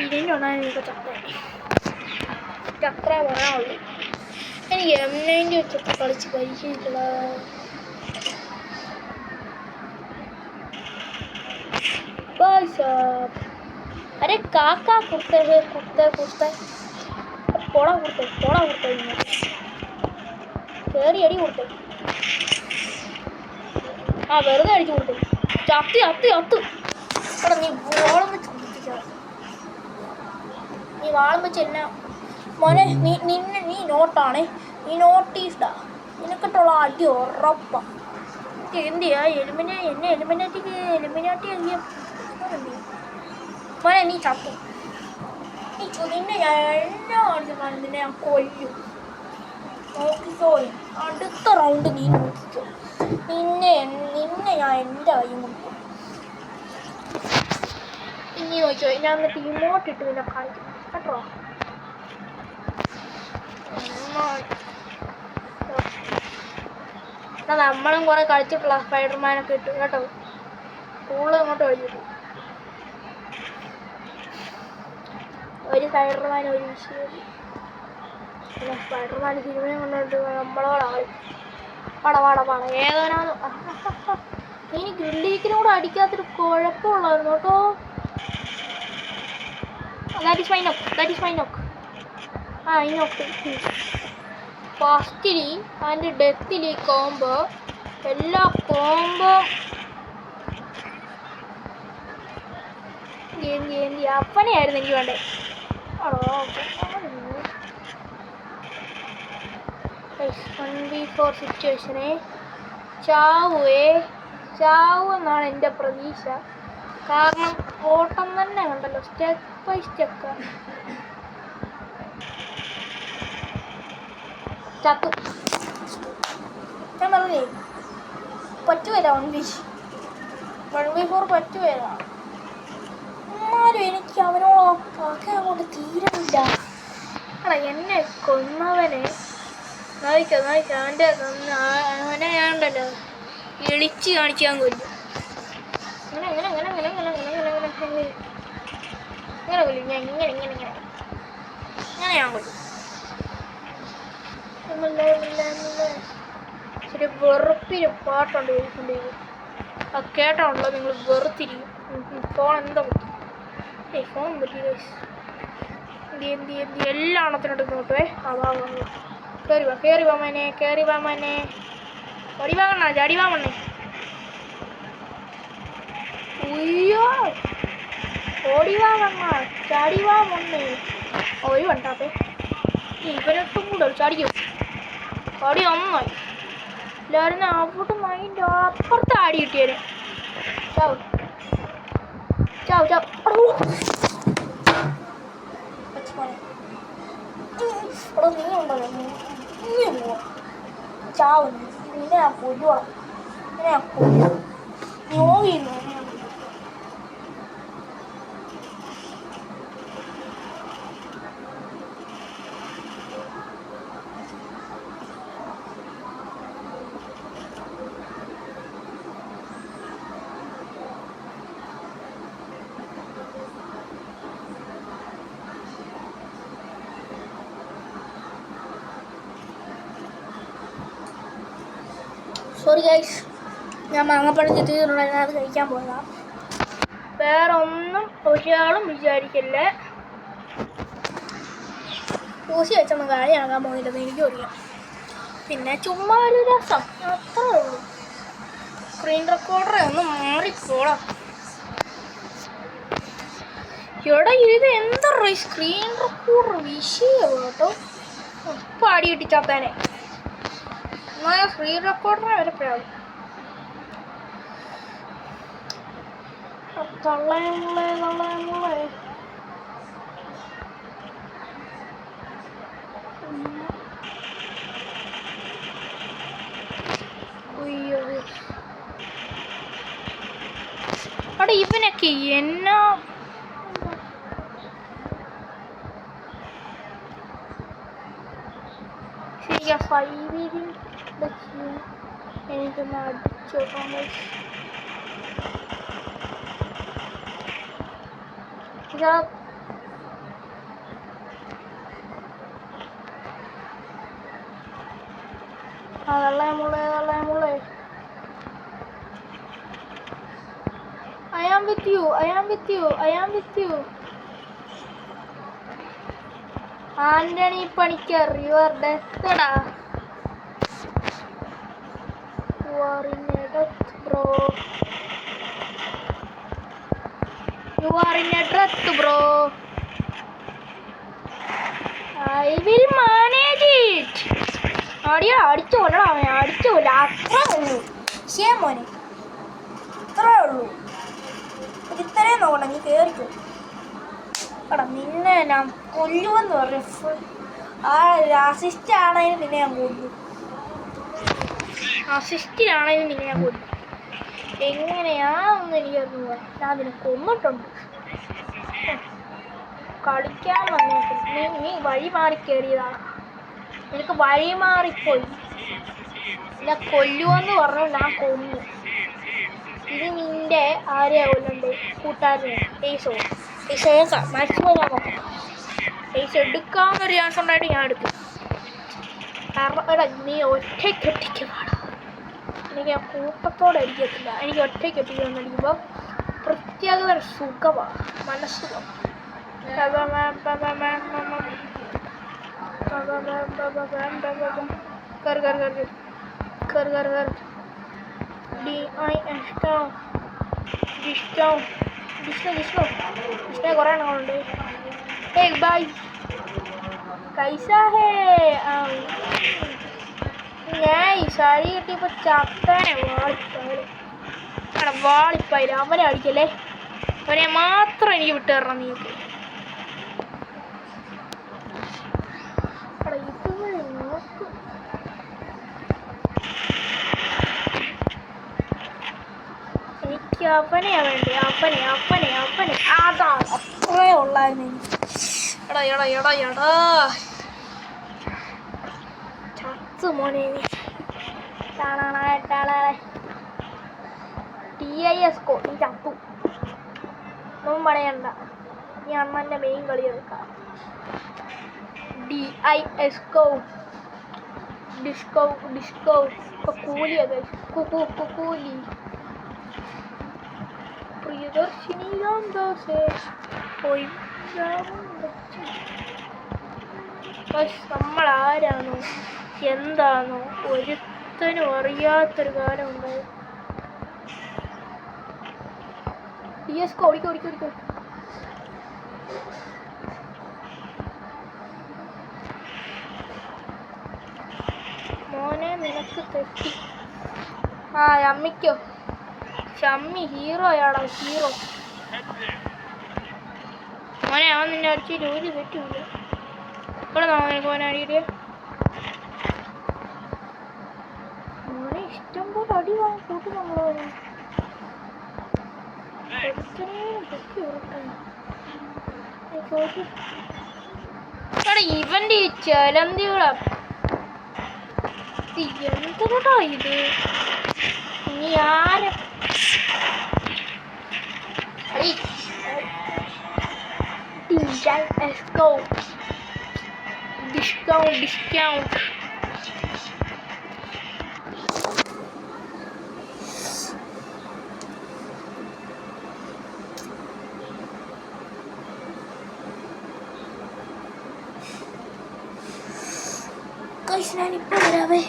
ഇതിൻ്റെയാണ് എനിക്ക് ചക്ര പറയാനുള്ളൂ. എനിക്ക് M90 വെച്ചൊക്കെ കളിച്ച് പരിചയമില്ല. अरे काका कुर्ते है कुर्ते पोड़ा कुर्ते കേറി അടി കൊടുത്തേ. ആ വെറുതെ അടിച്ചു കൊടുത്തേ. ചത്ത് എടാ നീ വാളം വെച്ച് എന്നെ മോനെ. നീ നോട്ടാണേ. നീ നോട്ടീസ്ഡാ. നിനക്കിട്ടുള്ള അടി ഉറപ്പാ. എന്തിയാ എലിമിനാറ്റി മോനെ നീ ചത്തു. നിന്നെ ഞാൻ നിന്നെ ഞാൻ കൊല്ലും. നോക്കിക്കോളി. അടുത്ത റൗണ്ട് നീ നോക്കിക്കോ. നിന്നെ ഞാൻ എൻ്റെ കൈ കൊടുക്കും. ഇനി നോക്കിയോ. ഞാൻ എന്നിട്ട് ഇങ്ങോട്ടിട്ട് നിന്നെ കാണിക്കും കേട്ടോ. നമ്മളും കുറെ കളിച്ചിട്ടുള്ള സ്പൈഡർമാനൊക്കെ ഇട്ടു കേട്ടോ. സ്കൂളിൽ ഇങ്ങോട്ട് കളിച്ചിട്ടു. ഒരു സ്പൈഡർമാൻ ഒരു വിഷയം. പിന്നെ സ്പൈഡർമാൻ സിനിമയും കൊണ്ടുകൊണ്ട് നമ്മളോടാണ് പട ഏതോനാന്ന്. ഇനി ഗ്രില്ലീക്കിനോട് അടിക്കാത്തൊരു കുഴപ്പമുള്ളായിരുന്നു കേട്ടോ. ദാറ്റ് ഈസ് മൈ നോക്ക്. ആ ഈ നോക്ക് ഫസ്റ്റിലി അതിൻ്റെ ഡെത്തിലി കോംബോ എല്ലാ കോംബോ എന്തി അപ്പനെയായിരുന്നു എനിക്ക് വേണ്ടേ. ആണോ 1v4 സിറ്റുവേഷനെ ചാവു എന്നാണ് എൻ്റെ പ്രതീക്ഷ. കാരണം ഓട്ടം തന്നെ കണ്ടല്ലോ, സ്റ്റെപ്പ് ബൈ സ്റ്റെപ്പ്. ചത്തു. ഞാൻ പറഞ്ഞേ പറ്റുമല്ല 1v4 പറ്റുമല്ല. എന്നാലും എനിക്ക് അവനോട് അങ്ങോട്ട് തീരമില്ല. എടാ എന്നെ കൊന്നവനെ നോക്കിക്കോ അവനെ ഞാനുണ്ടല്ലോ എളിച്ച് കാണിക്കാൻ കൊല്ലും. അങ്ങനെ കൊല്ലും ഞാൻ. ഇങ്ങനെ ഞാൻ കൊല്ലും. ശരി വെറുപ്പിന് പാട്ടുണ്ട് കേൾക്കേണ്ടത്. അത് കേട്ടാണല്ലോ നിങ്ങൾ വെറുത്തിരിക്കും. ഫോൺ എന്താ പറ്റി? ഫോൺ പറ്റി എന്തി എല്ലാ എണ്ണത്തിനോട്ട് നോട്ടുവേ. കേറി വാ മോനെ ചടി വാ മണ്ണേ. ഉയ്യോ ഓടി വാ മണ്ണ ചാടി വാ മണ്ണേ. ഒരു വണ്ടാപ്പേ ഇവനൊട്ടും കൂടെ ചാടിക്കും. പടി ഒന്നായി ഇല്ലായിരുന്നു അവിടെ മൈൻഡ് അപ്പുറത്ത് ആടി കിട്ടിയേനെ. ചാവ് ചാവ് ചാവ് എടോ നീ ഉണ്ടല്ലോ നീ പോവാ ചാവ് നിന്നെ ഞാൻ കൊല്ലുവാ നിന്നെ ഞാൻ കൊല്ലുക നീ ഓവിയിരുന്നു. സോറി ഗൈസ്, ഞാൻ മാങ്ങപ്പഴം ചെത്തിയിട്ടുണ്ടായിരുന്നു, അത് കഴിക്കാൻ പോയതാണ്. വേറെ ഒന്നും ഒരാളും വിചാരിക്കില്ലേ. പൂശി വെച്ചൊന്നും കാര്യമാകാൻ പോകുന്നില്ലെന്ന് എനിക്കും അറിയാം. പിന്നെ ചുമ്മാ ഒരു രസം അത്രേ ഉള്ളൂ. സ്ക്രീൻ റെക്കോർഡറെ ഒന്ന് മാറിപ്പോടാം. എടാ ഇത് എന്താ സ്ക്രീൻ റെക്കോർഡർ വിഷയം കേട്ടോ. ഇപ്പം അടി കിട്ടിച്ചാത്താനെ എന്നാൽ സ്ക്രീൻ റെക്കോർഡറെ വരെ പ്രാവും. തള്ളയമുള്ളേ തള്ളയമുള്ളേ അവിടെ ഇവനൊക്കെ എന്നാ ശരിയാ ഫൈവിലും എനിക്കൊന്ന് അടിച്ചു നോക്കാം. തള്ളയമുള്ളേ തള്ളയമുള്ളേ I am with you, I am with you, I am with you. Antony Panicker, you are death ടാ. You are in a death bro. You are in a death bro. I will manage it. അടിയാ അടിച്ചു കൊല്ലടാ അവനെ, അടിച്ചു കൊല്ല. അത്രേ ഉള്ളൂ ശേ മോനെ, ഇത്രേ ഉള്ളൂ. ഇത്രയും നോക്കണ്ട, നീ കയറിക്കോ. എടാ നിന്നെ ഞാൻ കൊല്ലുമെന്ന് പറഞ്ഞു. ആ അസിസ്റ്റ് ആണെങ്കിലും നിന്നെ ഞാൻ കൊല്ലു, അസിസ്റ്റിലാണെങ്കിലും നിന്നെ ഞാൻ കൊല്ലു. എങ്ങനെയാണെന്ന് എനിക്കറിഞ്ഞൂടാ. ഞാൻ നിന്നെ കൊന്നിട്ടുണ്ട്. കളിക്കാൻ വന്നേക്കും നീ വഴി മാറി കയറിയതാണ്. നിനക്ക് വഴി മാറിപ്പോയി. എന്നെ കൊല്ലുമെന്ന് പറഞ്ഞു, ഞാൻ കൊന്നു. ഇത് നിന്റെ ആരെയാ കൊല്ലണ്ടേ? കൂട്ടുകാരനെ ഏസോ ഏസോ മാക്സിമം ഞാൻ നോക്കാം. ഏസ് എടുക്കാമെന്നൊരു ചാൻസ് ഉണ്ടായിട്ട് ഞാൻ എടുക്കും. കാരണം എടാ നീ ഒറ്റയ്ക്ക് പാടാ. എനിക്ക് ആ കൂട്ടത്തോടെ അടിക്കത്തില്ല. എനിക്ക് ഒറ്റയ്ക്ക് അടിക്കുമ്പോൾ പ്രത്യേക ഒരു സുഖമാണ്, മനസ്സുഖം. ജിഷ്ണു കുറേ എണ്ണങ്ങളുണ്ട്. ഏയ് ബൈ കൈസാ ഹേ. ഞാൻ ഈ സാരി കിട്ടിയപ്പോൾ ചത്തനെ വാളിപ്പായില്ല. അവനെ അടിക്കല്ലേ, അവനെ മാത്രം എനിക്ക് വിട്ടു തരണം. നീക്ക് ഇതുവഴി നോക്കും. എനിക്ക് അവനെയാ വേണ്ടേ, അവനെ അതാ അത്രേ ഉള്ളായിരുന്നു എനിക്ക്. എടാ ചത്ത് മോനെ. TISCO നീ ചത്തു. ഒന്നും പറയണ്ട, നീ അണ്ണൻ്റെ മെയിൻ കളി എടുക്കാം. DISCO ഡിസ്കോ ഇപ്പൊ കൂലിയൊക്കെ കൂലി. പ്രിയദർശിനി രാംദാസേ പോയി. നമ്മളാരാണോ എന്താണോ ഒരുത്തനും അറിയാത്തൊരു കാലം ഉണ്ടായത്. DSCO ഓടിക്കോ. മോനെ നിനക്ക് തെറ്റി. ആ യമ്മിക്കോ ഷമ്മി ഹീറോയാടാ ഹീറോ. മോനെ അവൻ നിന്നെ അടിച്ചിട്ട് ഒരു തെറ്റുമില്ല. ഇവിടെ നിനക്ക് മോനെ അടിയിട്ട് മോനെ ഇഷ്ടം പോലെ അടി വാങ്ങി കൂട്ടും നമ്മളോനെ. ഇവന്റെ ഈ ചലന്തികളാ എന്തിനാ ഇത്? നീ ആരും ഡിസ്കൗണ്ട് ഞാനിപ്പോ വരാവേ.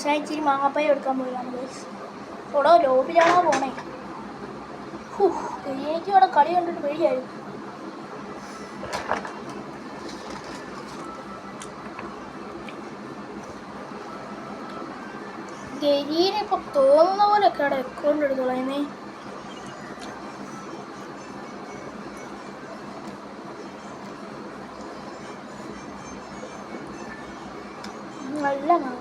ഞാൻ ഇച്ചിരി മാങ്ങാപ്പായ എടുക്കാൻ പോയതാണ് ഗൈസ്. ഇവിടെ ലോബിലാണോ പോണേ? എനിക്ക് ഇവിടെ കളി കണ്ടിട്ട് പേടിയായിരുന്നു. ഗരീനിപ്പൊ തോന്നുന്ന പോലെയൊക്കെ അവിടെ അക്കൗണ്ട് എടുത്തോളാന്നേ. നല്ല മാങ്ങ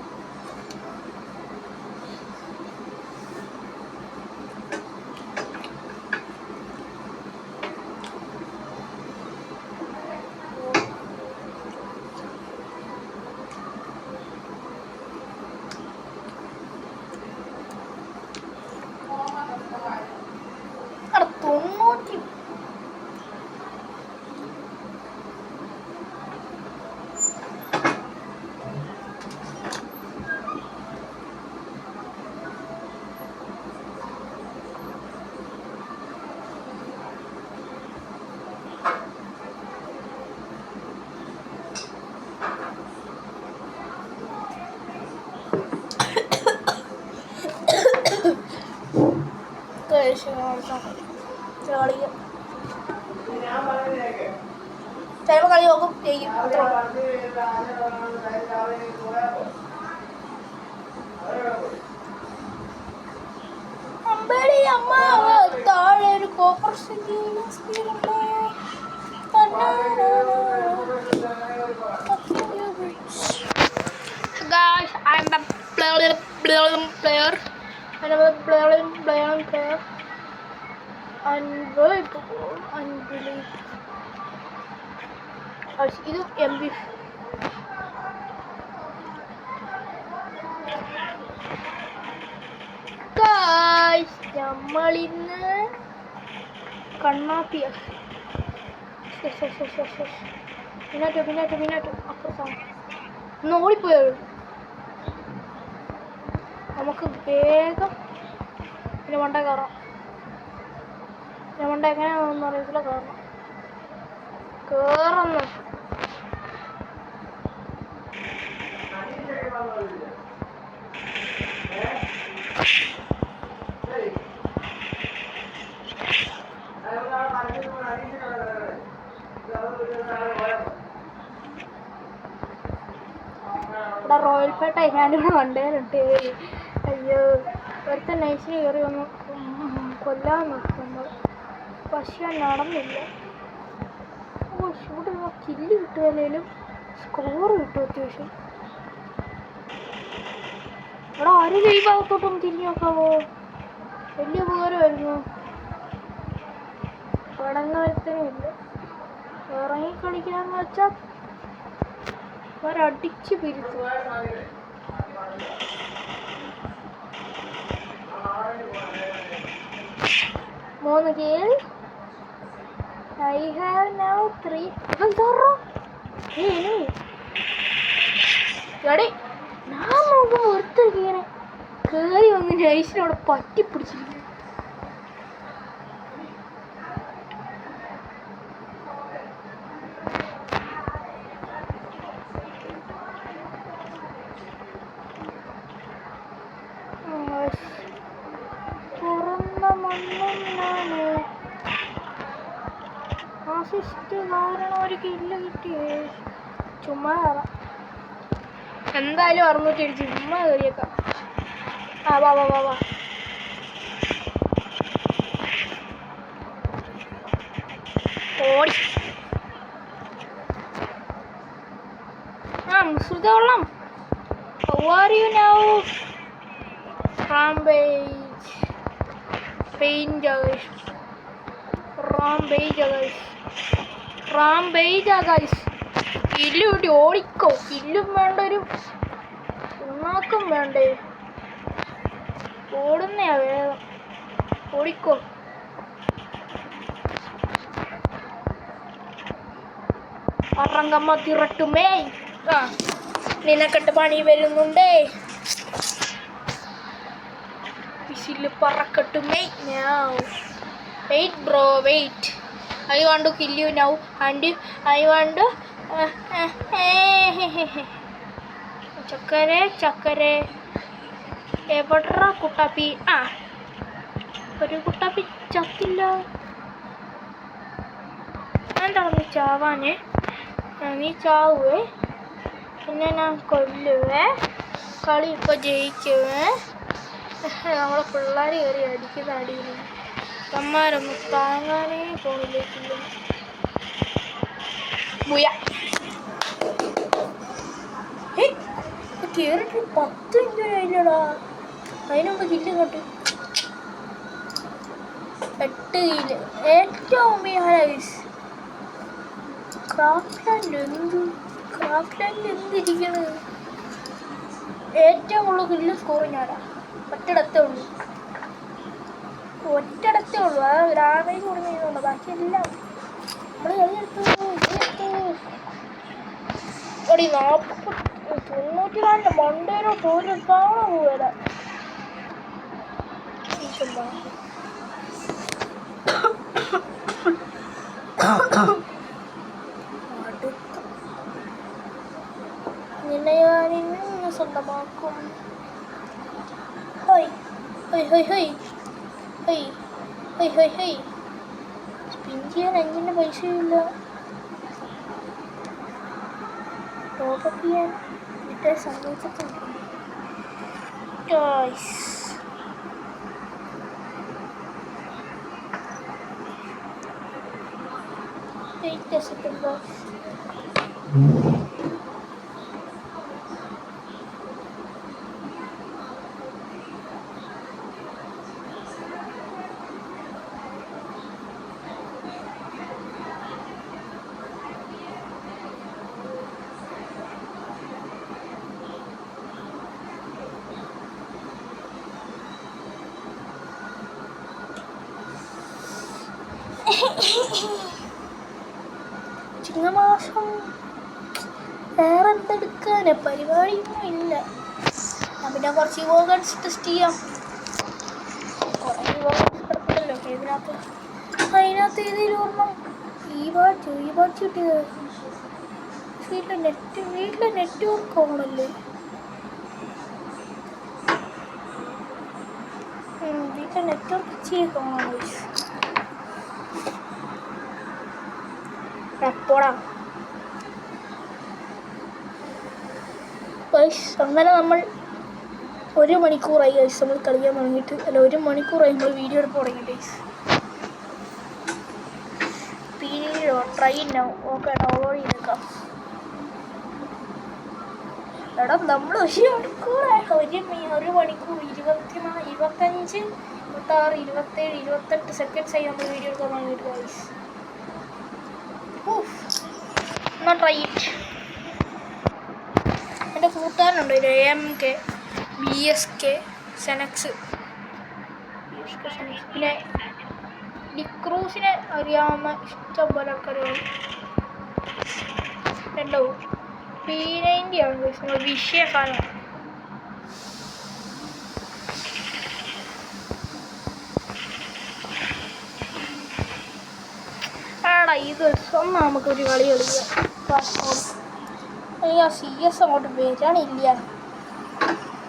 കളിക്കും. ചിലപ്പോൾ കളി നോക്കും ചെയ്യും. അമ്പടി അമ്മ താഴെ ഒരു copper Guys, I'm a player. I'm a player. Unbelievable. ഇത് MB. Guys, നമ്മളിന്ന് കണ്ണാപ്പിയ മിനാറ്റോ അപ്പുറത്താണ് ഒന്ന് ഓടിപ്പോയത്. നമുക്ക് വേഗം പിന്നെ മണ്ട കയറാം. മണ്ട എങ്ങനെയാണെന്നൊന്നും അറിയത്തില്ല. കയറുന്നു. ഇവിടെ റോയൽ പേട്ട ഞാനിവിടെ കണ്ടേലുണ്ട്. അയ്യോ ഒരുത്ത നൈസിന് കയറി വന്നു കൊല്ലാൻ നോക്കും നമ്മൾ. പക്ഷെ നടന്നില്ല. ഇവിടെ കില്ല് കിട്ടുകയില്ലേലും സ്കോർ കിട്ടും അത്യാവശ്യം. ഇവിടെ ആരും ഈ ഭാഗത്തോട്ടൊന്നും തിരിഞ്ഞു നോക്കാവോ? വലിയ ഉപകാരമായിരുന്നു. പടങ്ങാലത്തിനുമില്ല. ഇറങ്ങി കളിക്കാന്ന് വെച്ചാൽ ഒരടിച്ച് പിരിച്ചു. 3 kill. I have now 3. എടേ ഞാൻ നോക്കുമ്പോൾ ഒരുത്തർക്ക് ഇങ്ങനെ കയറി വന്ന് നൈസിനോട് പറ്റിപ്പിടിച്ചിരിക്കുന്നു. കാരണം ഒരു കില്ല് കിട്ടിയേ. ചുമ്മാ കയറാം. എന്തായാലും 600 അടിച്ച് ചുമ്മാ കയറിയേക്കാം. വാ വാ വാ വാ. ഓടി. മുസ്ലിത കൊള്ളാം. How are you now? Rampage. Rampage guys. Kill കിട്ടി. ഓടിക്കോ. കില്ലും വേണ്ട, ഒരു ഉണ്ണാക്കും വേണ്ടേ. ഓടുന്നയാ വേഗം. ഓടിക്കോ. അറങ്കമ്മ തിരട്ടുമേ. നിനക്കെട്ട് പണി വരുന്നുണ്ടേ. Whistle പറക്കട്ടുമേ. Wait bro, wait. I want to kill you now and I want to ചക്കരെ എവിടാ കുട്ടാപ്പി? ഒരു കുട്ടാപ്പി ചത്തില്ല. എന്താണ് നീ ചാവാനേ? നീ ചാവുവേ, പിന്നെ ഞാൻ കൊല്ലുവേ. കളി ഇപ്പോൾ ജയിക്കുവേ. നമ്മളെ പിള്ളേർ കയറി അടിക്കുന്ന അടിയിൽ അമ്മമാരൊന്നും താങ്ങാനേ പോണില്ലേക്കില്ല. കേറിട്ട് 10 മിനിറ്റ് കഴിഞ്ഞടാ. അതിനുമ്പ് കില്ല് കണ്ട് 8 കില്ല്. ഏറ്റവും ക്രാഫ്റ്റ്ലാൻഡ് എന്തിരിക്കുന്നത്? ഏറ്റവും കൂടുതൽ കില്ല് സ്കോർ ഞാനാ. ഒറ്റടത്തേ ഉള്ളൂ. ആ ഗ്രാമേജ് കൊടുക്കുന്നുണ്ട്. ബാക്കിയെല്ലാം നമ്മൾ കളിയെടുത്തു. 94 മണ്ടേരോട്ട് ഒരു കാണാൻ പോയത. നിന്നെ ഞാൻ സ്വന്തമാക്കും. സ്പിൻ ചെയ്യാൻ 5 പൈസയില്ല. ടോപ്പപ്പ് ചെയ്യാൻ ഇട്ടേ സംഭവിച്ചിട്ടുണ്ട്. Wait a second guys. ചിങ്ങമാസം വേറെ എന്തെടുക്കാന് പരിപാടിയൊന്നും ഇല്ല. ഞാൻ പിന്നെ കുറച്ച് യോഗൻസ് ടെസ്റ്റ് ചെയ്യാം. കുറേ യോഗൻസ് കിടക്കുമല്ലോ അതിനകത്ത് ഏതെങ്കിലും ഒരെണ്ണം ഈ ബാച്ച് കിട്ടിയത്. വീട്ടിലെ നെറ്റ്വർക്ക് ഓണല്ലേ? വീട്ടിലെ നെറ്റ്വർക്ക് ചെയ്യൊക്കെ ഓണാണ്. എപ്പോഴാ അങ്ങനെ നമ്മൾ 1 മണിക്കൂറായി ഗൈസ് നമ്മൾ കളിക്കാൻ തുടങ്ങിയിട്ട്. അല്ല, 1 മണിക്കൂറായി നമ്മൾ വീഡിയോ എടുപ്പ് തുടങ്ങിയിട്ട് ഗൈസ്. ട്രൈ ഉണ്ടാവും. ഓക്കെ, ഡൗൺലോഡ് ചെയ്തേക്കാം. എടാ നമ്മൾ 1 മണിക്കൂറായി. 1 മണിക്കൂർ 25, 26, 27, 28 സെക്കൻഡ്സായി നമ്മൾ വീഡിയോ എടുക്കാൻ വേണ്ടിയിട്ട് ഗൈസ്. എന്നാ ട്രൈ ഇറ്റ്. എൻ്റെ കൂട്ടുകാരനുണ്ട് AMK, BSK, സെനക്സ്, പിന്നെ ഡിക്രൂസിനെ അറിയാവുന്ന ഇഷ്ടം പോലെ ആൾക്കാരുകൾ ഉണ്ടാവും. P90 ആണ് നമ്മൾ വിഷയ സാധനം. ആടാ ഇത് ഒന്ന് നമുക്കൊരു കളി കളിക്കാം. എനിക്ക് ആ CS അങ്ങോട്ട് വരാനില്ല.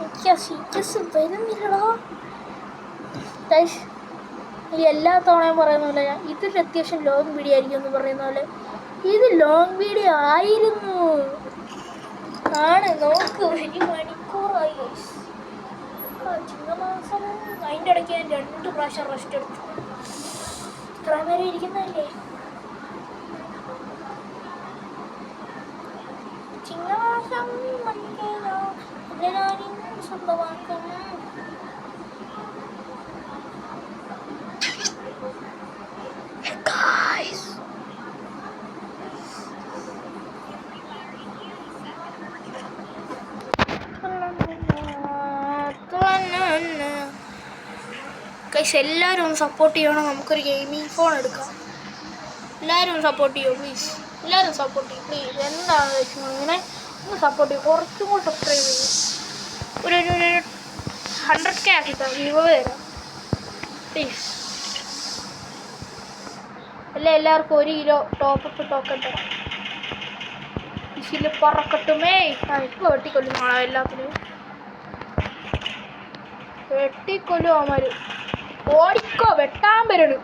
എനിക്ക് ആ CS വരുന്നില്ലടാ. ഈ എല്ലാ തവണയും പറയുന്ന പോലെ ഇതൊരു അത്യാവശ്യം ലോങ് വീഡിയോ ആയിരിക്കും എന്ന് പറയുന്ന പോലെ ഇത് ലോങ് വീഡിയോ ആയിരുന്നു. ആണ്, നോക്ക് 1 മണിക്കൂറായി ഗൈസ്. ചിങ്ങമാസം അതിൻ്റെ ഇടയ്ക്ക് ഞാൻ 2 പ്രാവശ്യം റെസ്റ്റ് എടുത്തു. ഇത്ര നേരം ഇരിക്കുന്നതല്ലേ. ചിങ്ങമാസം സ്വന്തമാക്കും. ഗൈസ് എല്ലാവരും ഒന്ന് സപ്പോർട്ട് ചെയ്യണം. നമുക്കൊരു ഗെയിമിംഗ് ഫോൺ എടുക്കാം. എല്ലാവരും ഒന്ന് സപ്പോർട്ട് ചെയ്യുമോ പ്ലീസ്? എല്ലാവരും സപ്പോർട്ട് ചെയ്യും പ്ലീസ്. എന്താണ് വെച്ചാൽ ഇങ്ങനെ ഒന്ന് സപ്പോർട്ട് ചെയ്യും. കുറച്ചും കൂടി സബ്സ്ക്രൈബ് ചെയ്യും. ഒരു 100K ആക്കി തരാം പ്ലീസ്. എല്ലാവർക്കും 1 കിലോ ടോപ്പപ്പ് ടോക്കൺ തരാം. ഇതിൽ പറക്കട്ടുമേ. ഇപ്പോൾ വെട്ടിക്കൊല്ലും നാളെ എല്ലാത്തിനും വെട്ടിക്കൊല്ലും. അവന്മാർ ഓടിക്കോ. വെട്ടാൻ വരണു.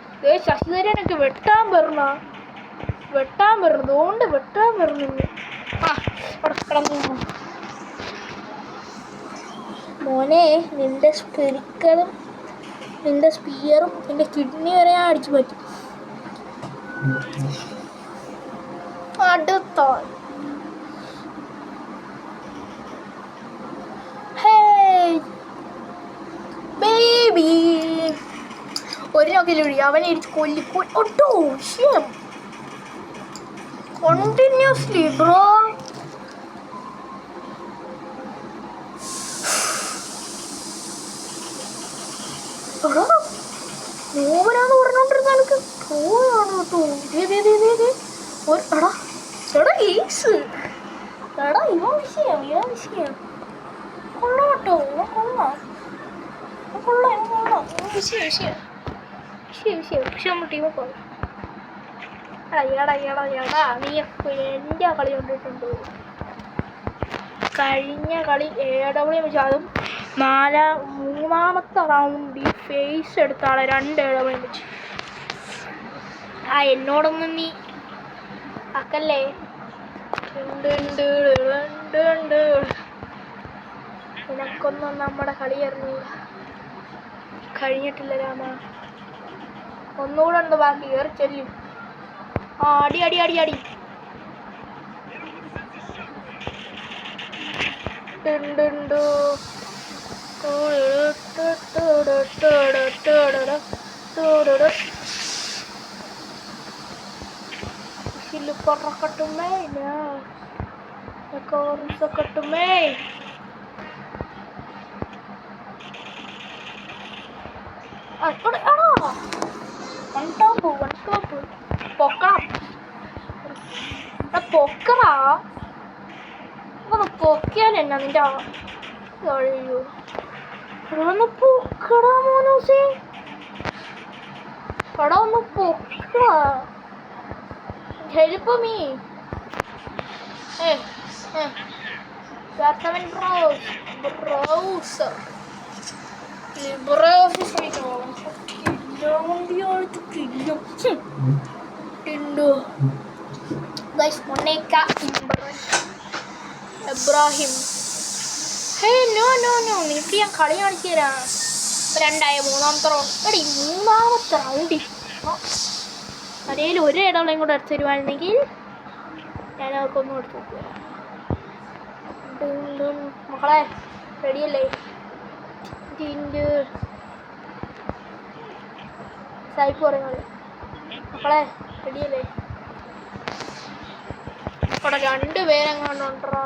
ശശിധരനൊക്കെ വെട്ടാൻ വരണ അതുകൊണ്ട് വെട്ടാൻ വരണു. മോനെ, നിന്റെ സ്പിരിക്കറും നിന്റെ സ്പിയറും നിന്റെ കിഡ്നി വരെ ഞാൻ അടിച്ചു പറ്റും. അടുത്ത ബേബി ഒരു നോക്കില്ല അവനെ ഇരിച്ച് ഒട്ടോ വിഷയം കണ്ടിന്യൂസ്ലി ബ്രോ. നോവനാന്ന് പറഞ്ഞോണ്ടിരുന്ന ആൾക്ക് പോയാണ് കേട്ടോ. ഇവ വിഷയം കൊള്ളാം കേട്ടോ. കൊള്ളാം വിഷയം. പക്ഷെ നമ്മൾ ടീമെ പോകാം. നീ എൻ്റെ കളി കണ്ടിട്ടുണ്ട്. കഴിഞ്ഞ കളി AW വെച്ചാൽ അതും 3-ാമത്തെ റൗണ്ടിൽ ഫേസ് എടുത്താണ് 2 AW വെച്ച്. എന്നോടൊന്നും നീ ആക്കല്ലേ. നിനക്കൊന്നും നമ്മുടെ കളി കഴിഞ്ഞിട്ടില്ല രാമ. ഒന്നുകൂടെ ഉണ്ട് ബാക്കി. കയറി ചെല്ലും. അടി പറക്കട്ടുമേ. കട്ടുമേ. പൊക്കിയാലെന്നാ നിന്റെ കഴിയൂ. ഒന്ന് പൊക്കടാ മോനോസേ. ഒന്ന് പൊക്കടാ. Help me. ഇബ്രാഹിം. നിനക്ക് ഞാൻ കളി കാണിച്ചു തരാം. 2 3-ാമത്തെ റൗണ്ട്. 3-ാമത്തെ റൗണ്ടിൽ അതേലും ഒരു ഇടവളയും കൂടെ എടുത്ത് തരുവായിരുന്നെങ്കിൽ ഞാൻ അവർക്കൊന്നും എടുത്ത് നോക്കുക. മക്കളെ റെഡിയല്ലേ? സായിപ്പ് പറയുന്നത് മക്കളെ റെഡിയല്ലേ? അവിടെ 2 പേരെങ്ങാണ്ടുണ്ടാ.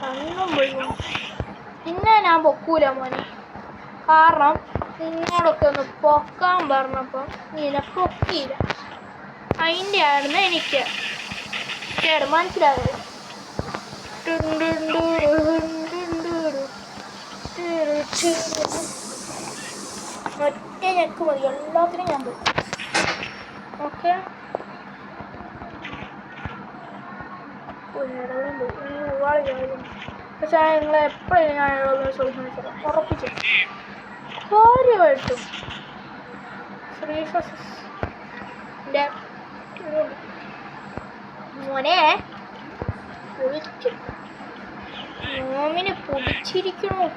കണ്ണും പോയി. പിന്നെ ഞാൻ പൊക്കൂല മോനെ, കാരണം നിങ്ങളൊക്കെ ഒന്ന് പൊക്കാൻ പറഞ്ഞപ്പോൾ നീനെ പൊക്കിയില്ല. അതിൻ്റെ ആയിരുന്നു എനിക്ക് കേട് മനസ്സിലായത്. ഒറ്റ ഞെക്ക് മതി, എല്ലാത്തിനും ഞാൻ പോയി. ഓക്കെ, പക്ഷേ നിങ്ങളെ എപ്പോഴും ഞാൻ സൊല്യൂഷൻ തരാം, ഉറപ്പിച്ചു കാര്യമായിട്ടും. ശ്രീഫസിൻ്റെ മോനെ പൊളിച്ചു, മോമിനെ പൊളിച്ചിരിക്കണോ?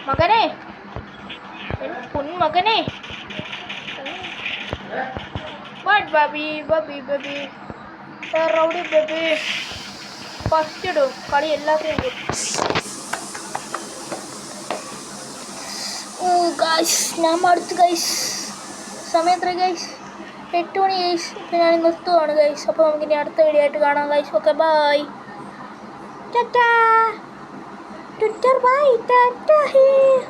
മകനെ, പൊന്മകനെ. What baby baby baby rowdy baby. First ഇടും കളി എല്ലാത്തിനും. ഗൈസ് ഞാൻ അടുത്ത് ഗൈസ് സമയം എത്ര ഗൈസ്? 8 മണി ഗൈസ്. ഇപ്പം ഞാൻ നിർത്തുവാണ് ഗൈസ്. അപ്പോൾ നമുക്കിനി അടുത്ത വീഡിയോ ആയിട്ട് കാണാം ഗൈസ്. ഓക്കെ ബൈ, ടാറ്റാ. Twitter bye, Tata.